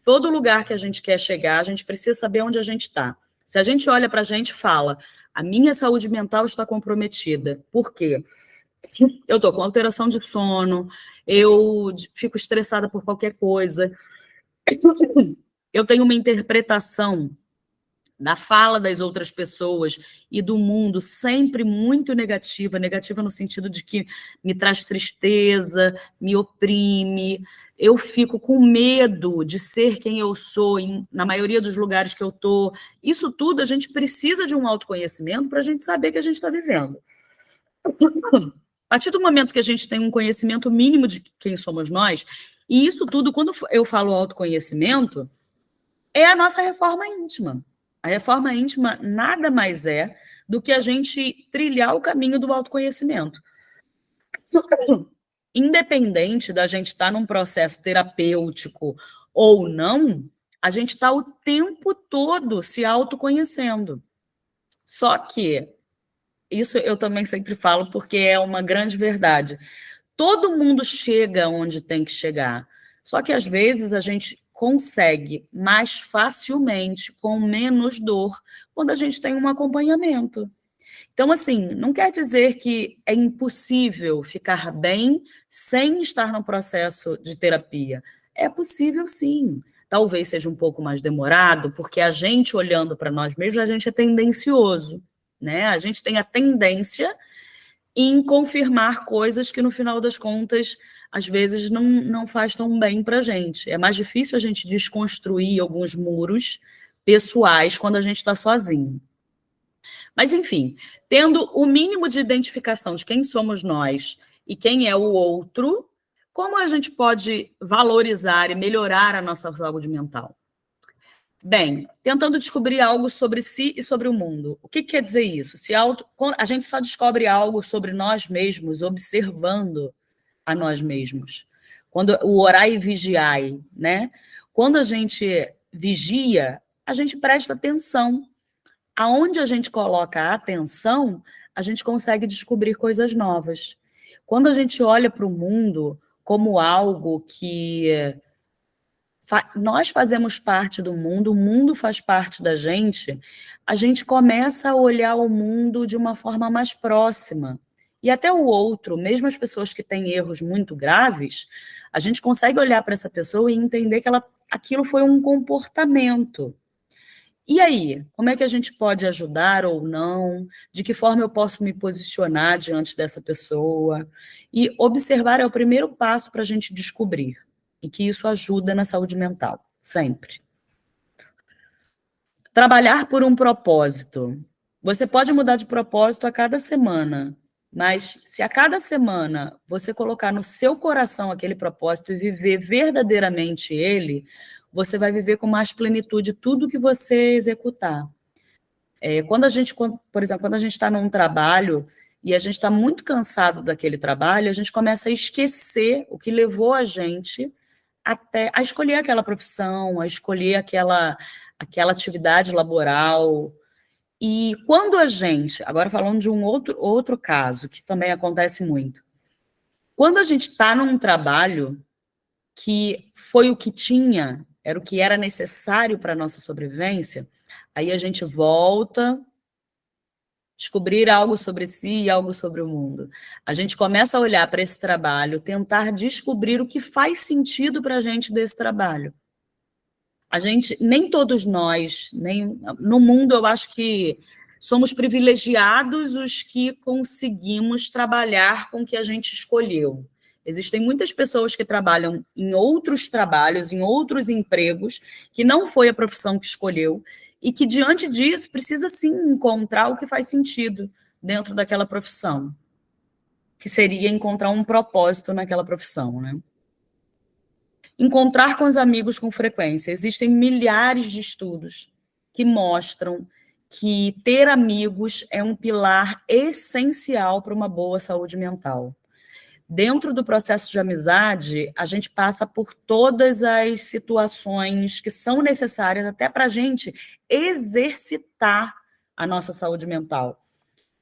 Todo lugar que a gente quer chegar, a gente precisa saber onde a gente está. Se a gente olha para a gente e fala, a minha saúde mental está comprometida. Por quê? Eu estou com alteração de sono, eu fico estressada por qualquer coisa. Eu tenho uma interpretação da fala das outras pessoas e do mundo sempre muito negativa, negativa no sentido de que me traz tristeza, me oprime, eu fico com medo de ser quem eu sou na maioria dos lugares que eu estou. Isso tudo a gente precisa de um autoconhecimento para a gente saber que a gente está vivendo. A partir do momento que a gente tem um conhecimento mínimo de quem somos nós, e isso tudo, quando eu falo autoconhecimento, é a nossa reforma íntima. A reforma íntima nada mais é do que a gente trilhar o caminho do autoconhecimento. Independente da gente estar num processo terapêutico ou não, a gente está o tempo todo se autoconhecendo. Só que, isso eu também sempre falo porque é uma grande verdade, todo mundo chega onde tem que chegar, só que às vezes a gente consegue mais facilmente, com menos dor, quando a gente tem um acompanhamento. Então, assim, não quer dizer que é impossível ficar bem sem estar no processo de terapia. É possível, sim. Talvez seja um pouco mais demorado, porque a gente, olhando para nós mesmos, a gente é tendencioso, né? A gente tem a tendência em confirmar coisas que, no final das contas, às vezes não faz tão bem para a gente. É mais difícil a gente desconstruir alguns muros pessoais quando a gente está sozinho. Mas, enfim, tendo o mínimo de identificação de quem somos nós e quem é o outro, como a gente pode valorizar e melhorar a nossa saúde mental? Bem, tentando descobrir algo sobre si e sobre o mundo. O que quer dizer isso? A gente só descobre algo sobre nós mesmos observando a nós mesmos. Quando o orai e vigiai, né? Quando a gente vigia, a gente presta atenção. Aonde a gente coloca a atenção, a gente consegue descobrir coisas novas. Quando a gente olha para o mundo como algo que nós fazemos parte do mundo, o mundo faz parte da gente, a gente começa a olhar o mundo de uma forma mais próxima. E até o outro, mesmo as pessoas que têm erros muito graves, a gente consegue olhar para essa pessoa e entender que aquilo foi um comportamento. E aí, como é que a gente pode ajudar ou não? De que forma eu posso me posicionar diante dessa pessoa? E observar é o primeiro passo para a gente descobrir. E que isso ajuda na saúde mental, sempre. Trabalhar por um propósito. Você pode mudar de propósito a cada semana, mas se a cada semana você colocar no seu coração aquele propósito e viver verdadeiramente ele, você vai viver com mais plenitude tudo que você executar. Por exemplo, quando a gente está num trabalho e a gente está muito cansado daquele trabalho, a gente começa a esquecer o que levou a gente até a escolher aquela profissão, a escolher aquela atividade laboral. E quando a gente, agora falando de um outro caso, que também acontece muito, quando a gente está num trabalho que foi o que tinha, era o que era necessário para a nossa sobrevivência, aí a gente volta descobrir algo sobre si e algo sobre o mundo. A gente começa a olhar para esse trabalho, tentar descobrir o que faz sentido para a gente desse trabalho. Nem todos nós, nem no mundo, eu acho que somos privilegiados os que conseguimos trabalhar com o que a gente escolheu. Existem muitas pessoas que trabalham em outros trabalhos, em outros empregos, que não foi a profissão que escolheu, e que, diante disso, precisa, sim, encontrar o que faz sentido dentro daquela profissão, que seria encontrar um propósito naquela profissão, né? Encontrar com os amigos com frequência. Existem milhares de estudos que mostram que ter amigos é um pilar essencial para uma boa saúde mental. Dentro do processo de amizade, a gente passa por todas as situações que são necessárias até para a gente exercitar a nossa saúde mental.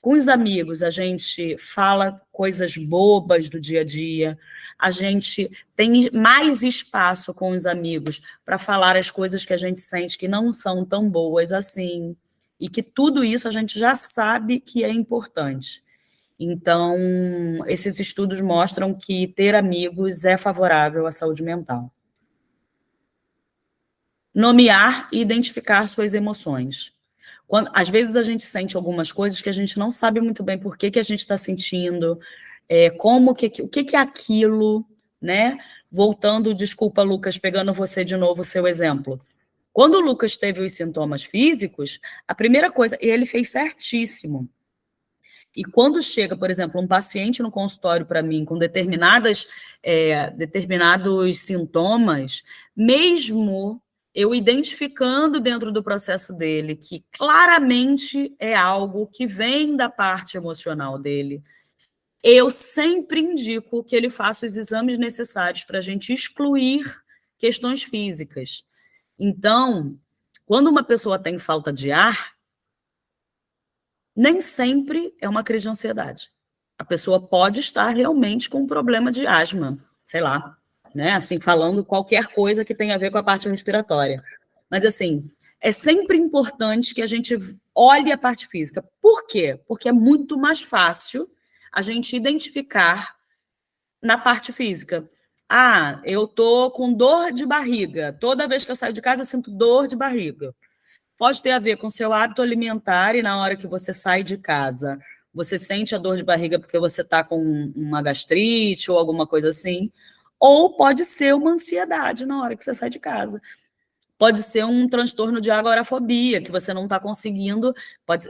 Com os amigos, a gente fala coisas bobas do dia a dia, a gente tem mais espaço com os amigos para falar as coisas que a gente sente que não são tão boas assim, e que tudo isso a gente já sabe que é importante. Então, esses estudos mostram que ter amigos é favorável à saúde mental. Nomear e identificar suas emoções. Às vezes a gente sente algumas coisas que a gente não sabe muito bem por que a gente está sentindo, o que é aquilo, né? Voltando, desculpa, Lucas, pegando você de novo, o seu exemplo. Quando o Lucas teve os sintomas físicos, a primeira coisa, e ele fez certíssimo. E quando chega, por exemplo, um paciente no consultório para mim com determinados sintomas, mesmo eu identificando dentro do processo dele que claramente é algo que vem da parte emocional dele, eu sempre indico que ele faça os exames necessários para a gente excluir questões físicas. Então, quando uma pessoa tem falta de ar, nem sempre é uma crise de ansiedade. A pessoa pode estar realmente com um problema de asma, sei lá, né? Assim, falando qualquer coisa que tenha a ver com a parte respiratória. Mas, assim, é sempre importante que a gente olhe a parte física. Por quê? Porque é muito mais fácil a gente identificar na parte física. Ah, eu tô com dor de barriga. Toda vez que eu saio de casa, eu sinto dor de barriga. Pode ter a ver com seu hábito alimentar e na hora que você sai de casa, você sente a dor de barriga porque você está com uma gastrite ou alguma coisa assim. Ou pode ser uma ansiedade na hora que você sai de casa. Pode ser um transtorno de agorafobia, que você não está conseguindo,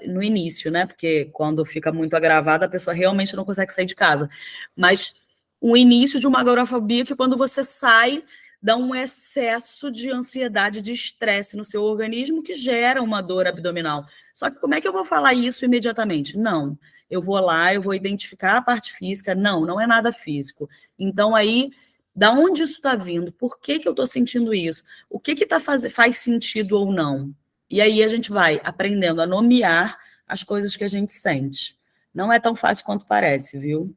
no início, né? Porque quando fica muito agravada, a pessoa realmente não consegue sair de casa. Mas o início de uma agorafobia que quando você sai, dá um excesso de ansiedade, de estresse no seu organismo que gera uma dor abdominal. Só que como é que eu vou falar isso imediatamente? Não, eu vou lá, eu vou identificar a parte física. Não é nada físico. Então, aí, da onde isso está vindo? Por que eu estou sentindo isso? O que faz sentido ou não? E aí a gente vai aprendendo a nomear as coisas que a gente sente. Não é tão fácil quanto parece, viu?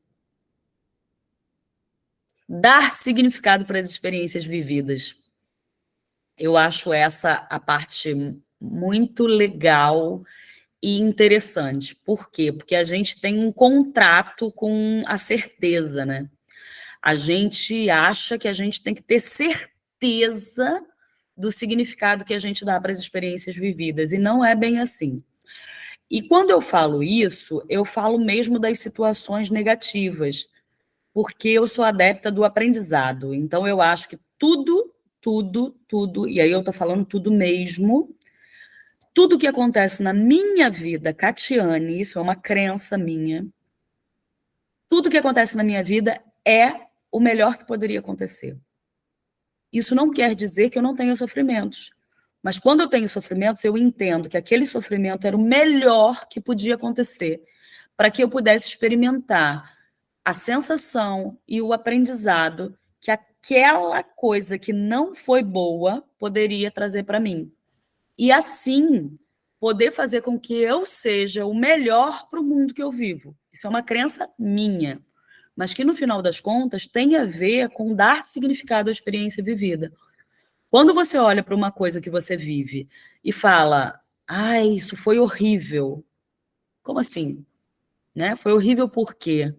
Dar significado para as experiências vividas. Eu acho essa a parte muito legal e interessante. Por quê? Porque a gente tem um contrato com a certeza, né? A gente acha que a gente tem que ter certeza do significado que a gente dá para as experiências vividas, e não é bem assim. E quando eu falo isso, eu falo mesmo das situações negativas, porque eu sou adepta do aprendizado. Então, eu acho que tudo, e aí eu estou falando tudo mesmo, tudo que acontece na minha vida, Catiane, isso é uma crença minha, tudo que acontece na minha vida é o melhor que poderia acontecer. Isso não quer dizer que eu não tenha sofrimentos, mas quando eu tenho sofrimentos, eu entendo que aquele sofrimento era o melhor que podia acontecer para que eu pudesse experimentar a sensação e o aprendizado que aquela coisa que não foi boa poderia trazer para mim. E assim, poder fazer com que eu seja o melhor para o mundo que eu vivo. Isso é uma crença minha, mas que no final das contas tem a ver com dar significado à experiência vivida. Quando você olha para uma coisa que você vive e fala, isso foi horrível. Como assim? Né? Foi horrível por quê?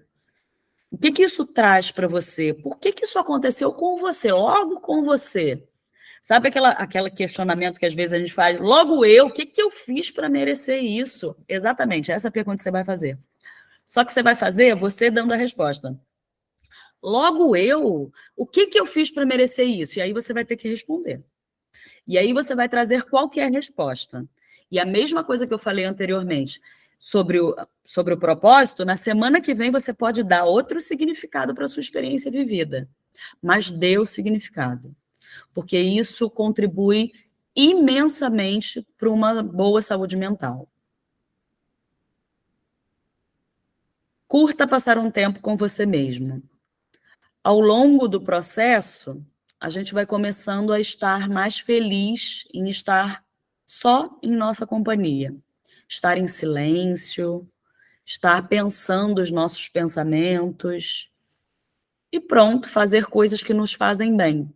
O que isso traz para você? Por que isso aconteceu com você, logo com você? Sabe aquele questionamento que às vezes a gente faz? Logo eu, o que eu fiz para merecer isso? Exatamente, essa é a pergunta que você vai fazer. Só que você vai fazer você dando a resposta. Logo eu, o que eu fiz para merecer isso? E aí você vai ter que responder. E aí você vai trazer qual que é a resposta. E a mesma coisa que eu falei anteriormente, sobre o propósito, na semana que vem você pode dar outro significado para a sua experiência vivida, mas dê o significado, porque isso contribui imensamente para uma boa saúde mental. Curta passar um tempo com você mesmo. Ao longo do processo, a gente vai começando a estar mais feliz em estar só em nossa companhia. Estar em silêncio, estar pensando os nossos pensamentos e pronto, fazer coisas que nos fazem bem.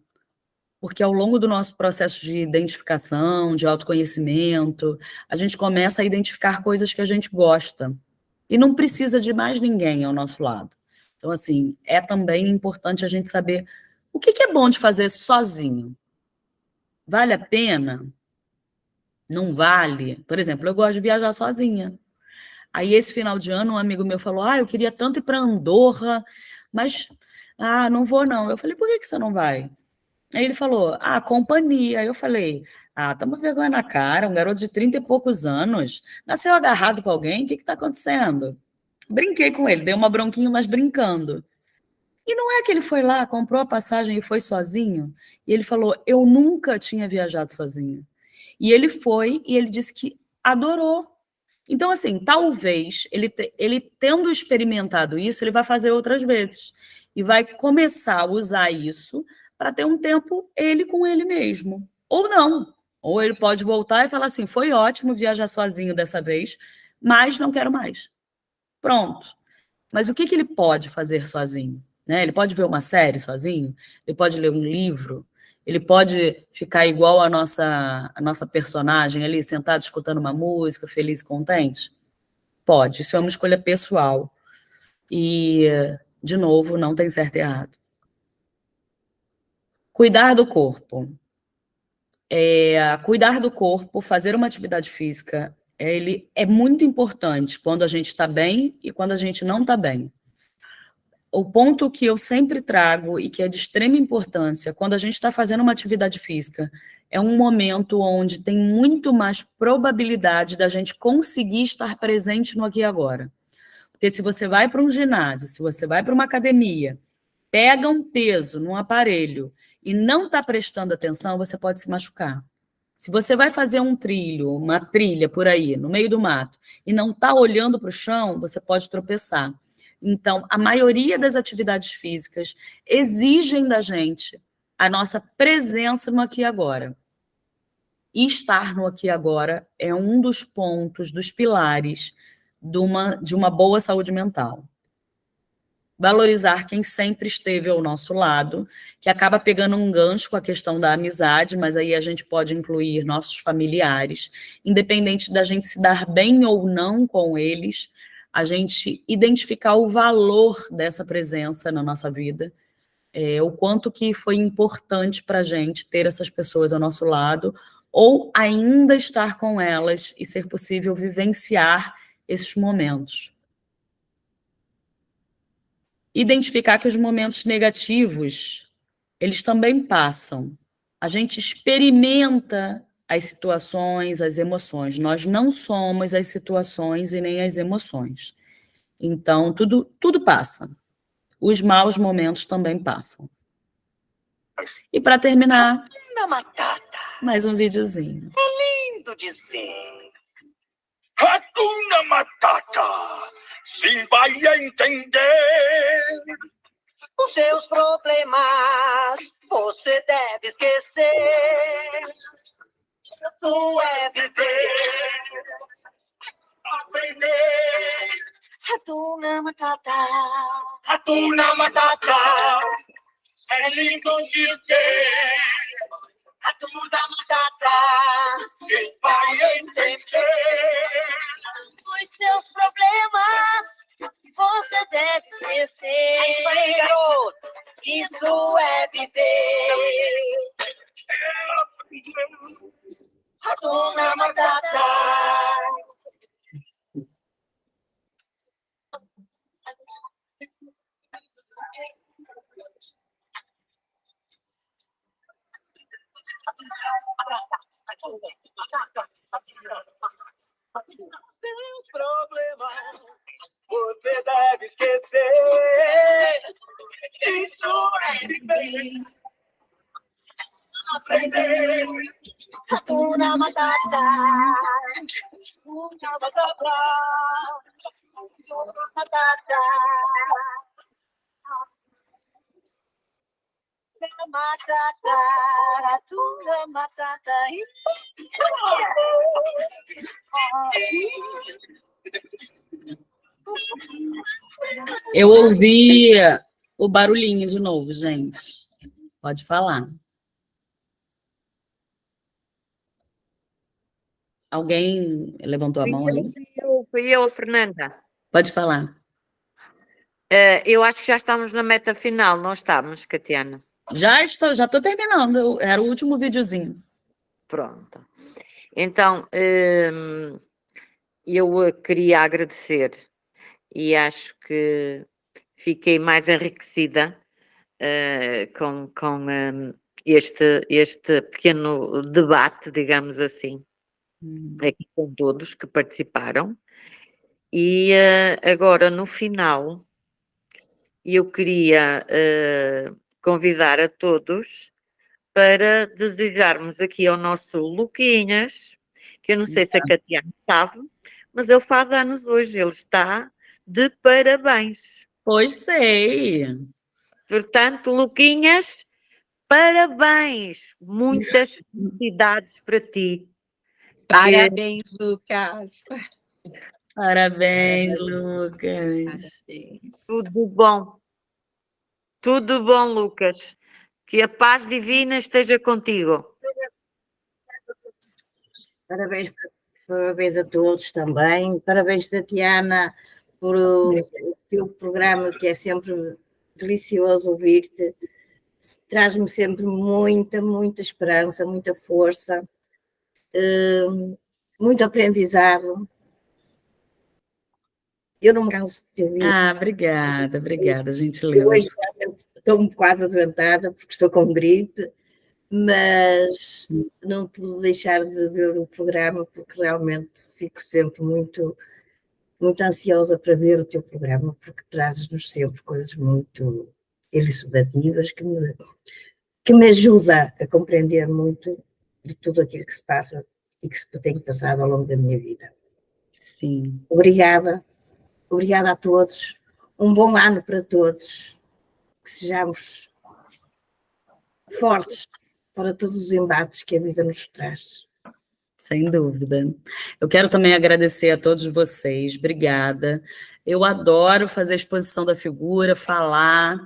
Porque ao longo do nosso processo de identificação, de autoconhecimento, a gente começa a identificar coisas que a gente gosta E não precisa de mais ninguém ao nosso lado. Então, assim, é também importante a gente saber o que é bom de fazer sozinho. Vale a pena? Não vale? Por exemplo, eu gosto de viajar sozinha. Aí, esse final de ano, um amigo meu falou, eu queria tanto ir para Andorra, mas, não vou não. Eu falei, por que você não vai? Aí ele falou, companhia. Aí eu falei, tá uma vergonha na cara, um garoto de 30 e poucos anos, nasceu agarrado com alguém, o que está acontecendo? Brinquei com ele, dei uma bronquinha, mas brincando. E não é que ele foi lá, comprou a passagem e foi sozinho? E ele falou, eu nunca tinha viajado sozinho. E ele foi, e ele disse que adorou. Então, assim, talvez, ele tendo experimentado isso, ele vai fazer outras vezes. E vai começar a usar isso para ter um tempo ele com ele mesmo. Ou não. Ou ele pode voltar e falar assim, foi ótimo viajar sozinho dessa vez, mas não quero mais. Pronto. Mas o que ele pode fazer sozinho? Né? Ele pode ver uma série sozinho? Ele pode ler um livro? Ele pode ficar igual a nossa personagem ali, sentado escutando uma música, feliz e contente? Pode. Isso é uma escolha pessoal. E, de novo, não tem certo e errado. Cuidar do corpo. Cuidar do corpo, fazer uma atividade física, ele é muito importante quando a gente está bem e quando a gente não está bem. O ponto que eu sempre trago e que é de extrema importância, quando a gente está fazendo uma atividade física, é um momento onde tem muito mais probabilidade da gente conseguir estar presente no aqui e agora. Porque se você vai para um ginásio, se você vai para uma academia, pega um peso num aparelho e não está prestando atenção, você pode se machucar. Se você vai fazer um trilho, uma trilha por aí, no meio do mato, e não está olhando para o chão, você pode tropeçar. Então, a maioria das atividades físicas exigem da gente a nossa presença no aqui e agora. E estar no aqui e agora é um dos pontos, dos pilares de uma boa saúde mental. Valorizar quem sempre esteve ao nosso lado, que acaba pegando um gancho com a questão da amizade, mas aí a gente pode incluir nossos familiares, independente da gente se dar bem ou não com eles, a gente identificar o valor dessa presença na nossa vida, o quanto que foi importante para a gente ter essas pessoas ao nosso lado, ou ainda estar com elas e ser possível vivenciar esses momentos. Identificar que os momentos negativos, eles também passam. A gente experimenta as situações, as emoções. Nós não somos as situações e nem as emoções. Então, tudo passa. Os maus momentos também passam. E para terminar, mais um videozinho. É lindo dizer. Hakuna Matata. Sim, vai entender. Os seus problemas você deve esquecer. Tu é viver, aprender. Hakuna Matata. Hakuna Matata. É lindo dizer. Hakuna Matata. Sim, vai entender. Os seus problemas você deve esquecer. Aí, garoto, isso é viver. Hakuna Matata. Seus problemas você deve esquecer. Isso é viver. Aprender. Hakuna Matata. Hakuna Matata. Hakuna Matata. Matata. Hakuna Matata. Eu ouvi o barulhinho de novo, gente. Pode falar. Alguém levantou a mão aí? Fui eu, Fernanda. Pode falar. Eu acho que já estamos na meta final, não estamos, Catiana? Já estou terminando. Era o último videozinho. Pronto. Então, eu queria agradecer e acho que fiquei mais enriquecida com este pequeno debate, digamos assim, aqui com todos que participaram. E agora, no final, eu queria convidar a todos para desejarmos aqui ao nosso Luquinhas, que eu não sei se a Catiana sabe, mas ele faz anos hoje, ele está de parabéns. Pois sei. Portanto, Luquinhas, parabéns! Muitas felicidades para ti. Parabéns, Lucas. Parabéns, Lucas. Tudo bom. Tudo bom, Lucas. Que a paz divina esteja contigo. Parabéns a todos também. Parabéns, Tatiana, por o teu programa, que é sempre delicioso ouvir-te. Traz-me sempre muita, muita esperança, muita força, muito aprendizado. Eu não me canso de te ouvir. Obrigada, gentileza. Hoje estou quase adoentada porque estou com gripe, mas não pude deixar de ver o programa porque realmente fico sempre muito, muito ansiosa para ver o teu programa, porque trazes-nos sempre coisas muito elucidativas que me ajuda a compreender muito de tudo aquilo que se passa e que se tem passado ao longo da minha vida. Sim. Obrigada a todos, um bom ano para todos, que sejamos fortes para todos os embates que a vida nos traz. Sem dúvida. Eu quero também agradecer a todos vocês, obrigada. Eu adoro fazer a exposição da figura, falar,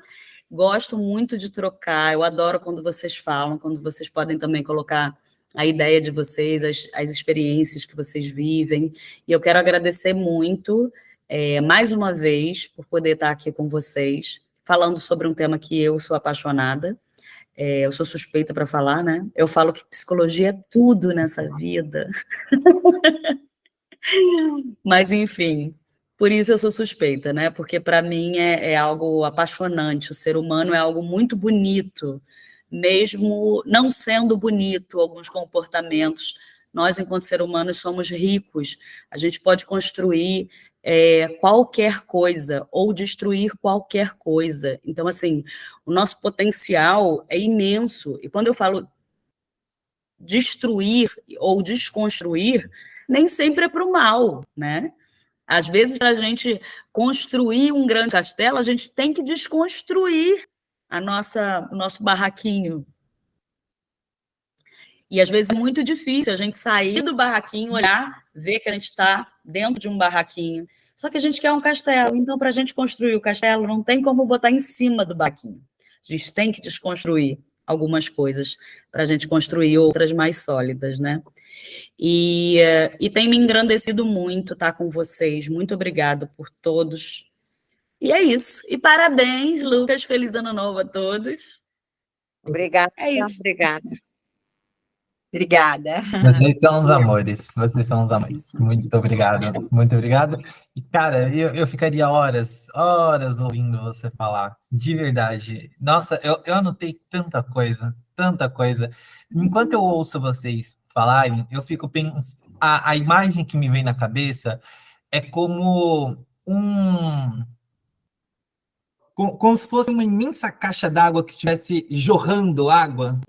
gosto muito de trocar, eu adoro quando vocês falam, quando vocês podem também colocar a ideia de vocês, as experiências que vocês vivem, e eu quero agradecer muito, mais uma vez, por poder estar aqui com vocês, falando sobre um tema que eu sou apaixonada. Eu sou suspeita para falar, né? Eu falo que psicologia é tudo nessa vida. Mas, enfim, por isso eu sou suspeita, né? Porque para mim é algo apaixonante. O ser humano é algo muito bonito, mesmo não sendo bonito alguns comportamentos. Nós, enquanto seres humanos, somos ricos. A gente pode construir qualquer coisa ou destruir qualquer coisa. Então, assim, o nosso potencial é imenso. E quando eu falo destruir ou desconstruir, nem sempre é para o mal, né? Às vezes, para a gente construir um grande castelo, a gente tem que desconstruir o nosso barraquinho. E às vezes é muito difícil a gente sair do barraquinho, olhar, ver que a gente está dentro de um barraquinho. Só que a gente quer um castelo, então para a gente construir o castelo não tem como botar em cima do barraquinho. A gente tem que desconstruir algumas coisas para a gente construir outras mais sólidas, né? E tem me engrandecido muito estar com vocês. Muito obrigada por todos. E é isso. E parabéns, Lucas. Feliz ano novo a todos. Obrigada. É isso. Obrigada. Vocês são os amores, Muito obrigado, muito obrigado. E, cara, eu ficaria horas ouvindo você falar, de verdade. Nossa, eu anotei tanta coisa. Enquanto eu ouço vocês falarem, eu fico pensando, a imagem que me vem na cabeça é como como se fosse uma imensa caixa d'água que estivesse jorrando água.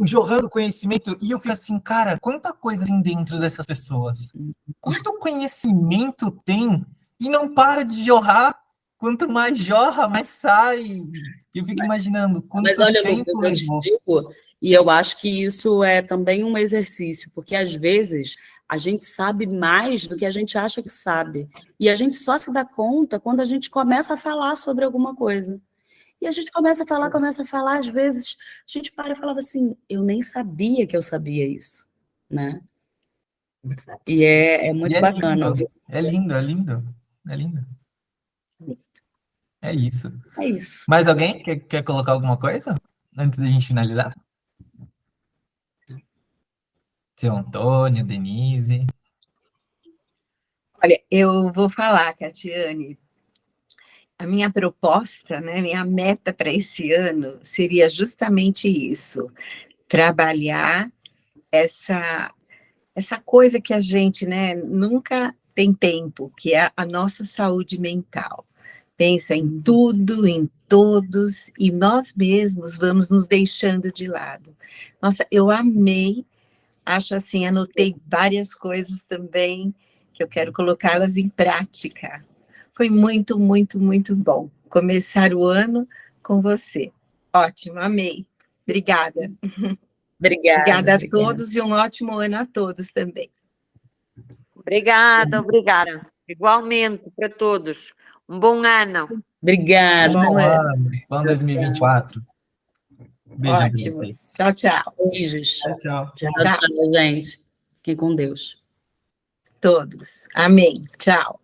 Jorrando conhecimento, e eu fico assim, cara, quanta coisa tem dentro dessas pessoas? Quanto conhecimento tem e não para de jorrar? Quanto mais jorra, mais sai. Eu fico imaginando quanto Mas olha, tempo Lucas, eu te levou. digo, e eu acho que isso é também um exercício, porque às vezes a gente sabe mais do que a gente acha que sabe. E a gente só se dá conta quando a gente começa a falar sobre alguma coisa. E a gente começa a falar, às vezes a gente para e falava assim, eu nem sabia que eu sabia isso, né? E é muito E bacana. lindo, é lindo, é lindo, é lindo. É isso. É isso. Mais alguém quer colocar alguma coisa antes da gente finalizar? Seu Antônio, Denise. Olha, eu vou falar, Catiane, a minha proposta, né, minha meta para esse ano seria justamente isso, trabalhar essa coisa que a gente, né, nunca tem tempo, que é a nossa saúde mental. Pensa em tudo, em todos, e nós mesmos vamos nos deixando de lado. Nossa, eu amei, acho assim, anotei várias coisas também, que eu quero colocá-las em prática. Foi muito, muito, muito bom começar o ano com você. Ótimo, amei. Obrigada. Obrigada a todos e um ótimo ano a todos também. Obrigada. Igualmente para todos. Um bom ano. Obrigada. Bom ano. Bom 2024. Beijo pra Ótimo. vocês. Tchau, tchau. Beijos. Tchau. Tchau, gente. Fiquem com Deus. Todos. Amém. Tchau.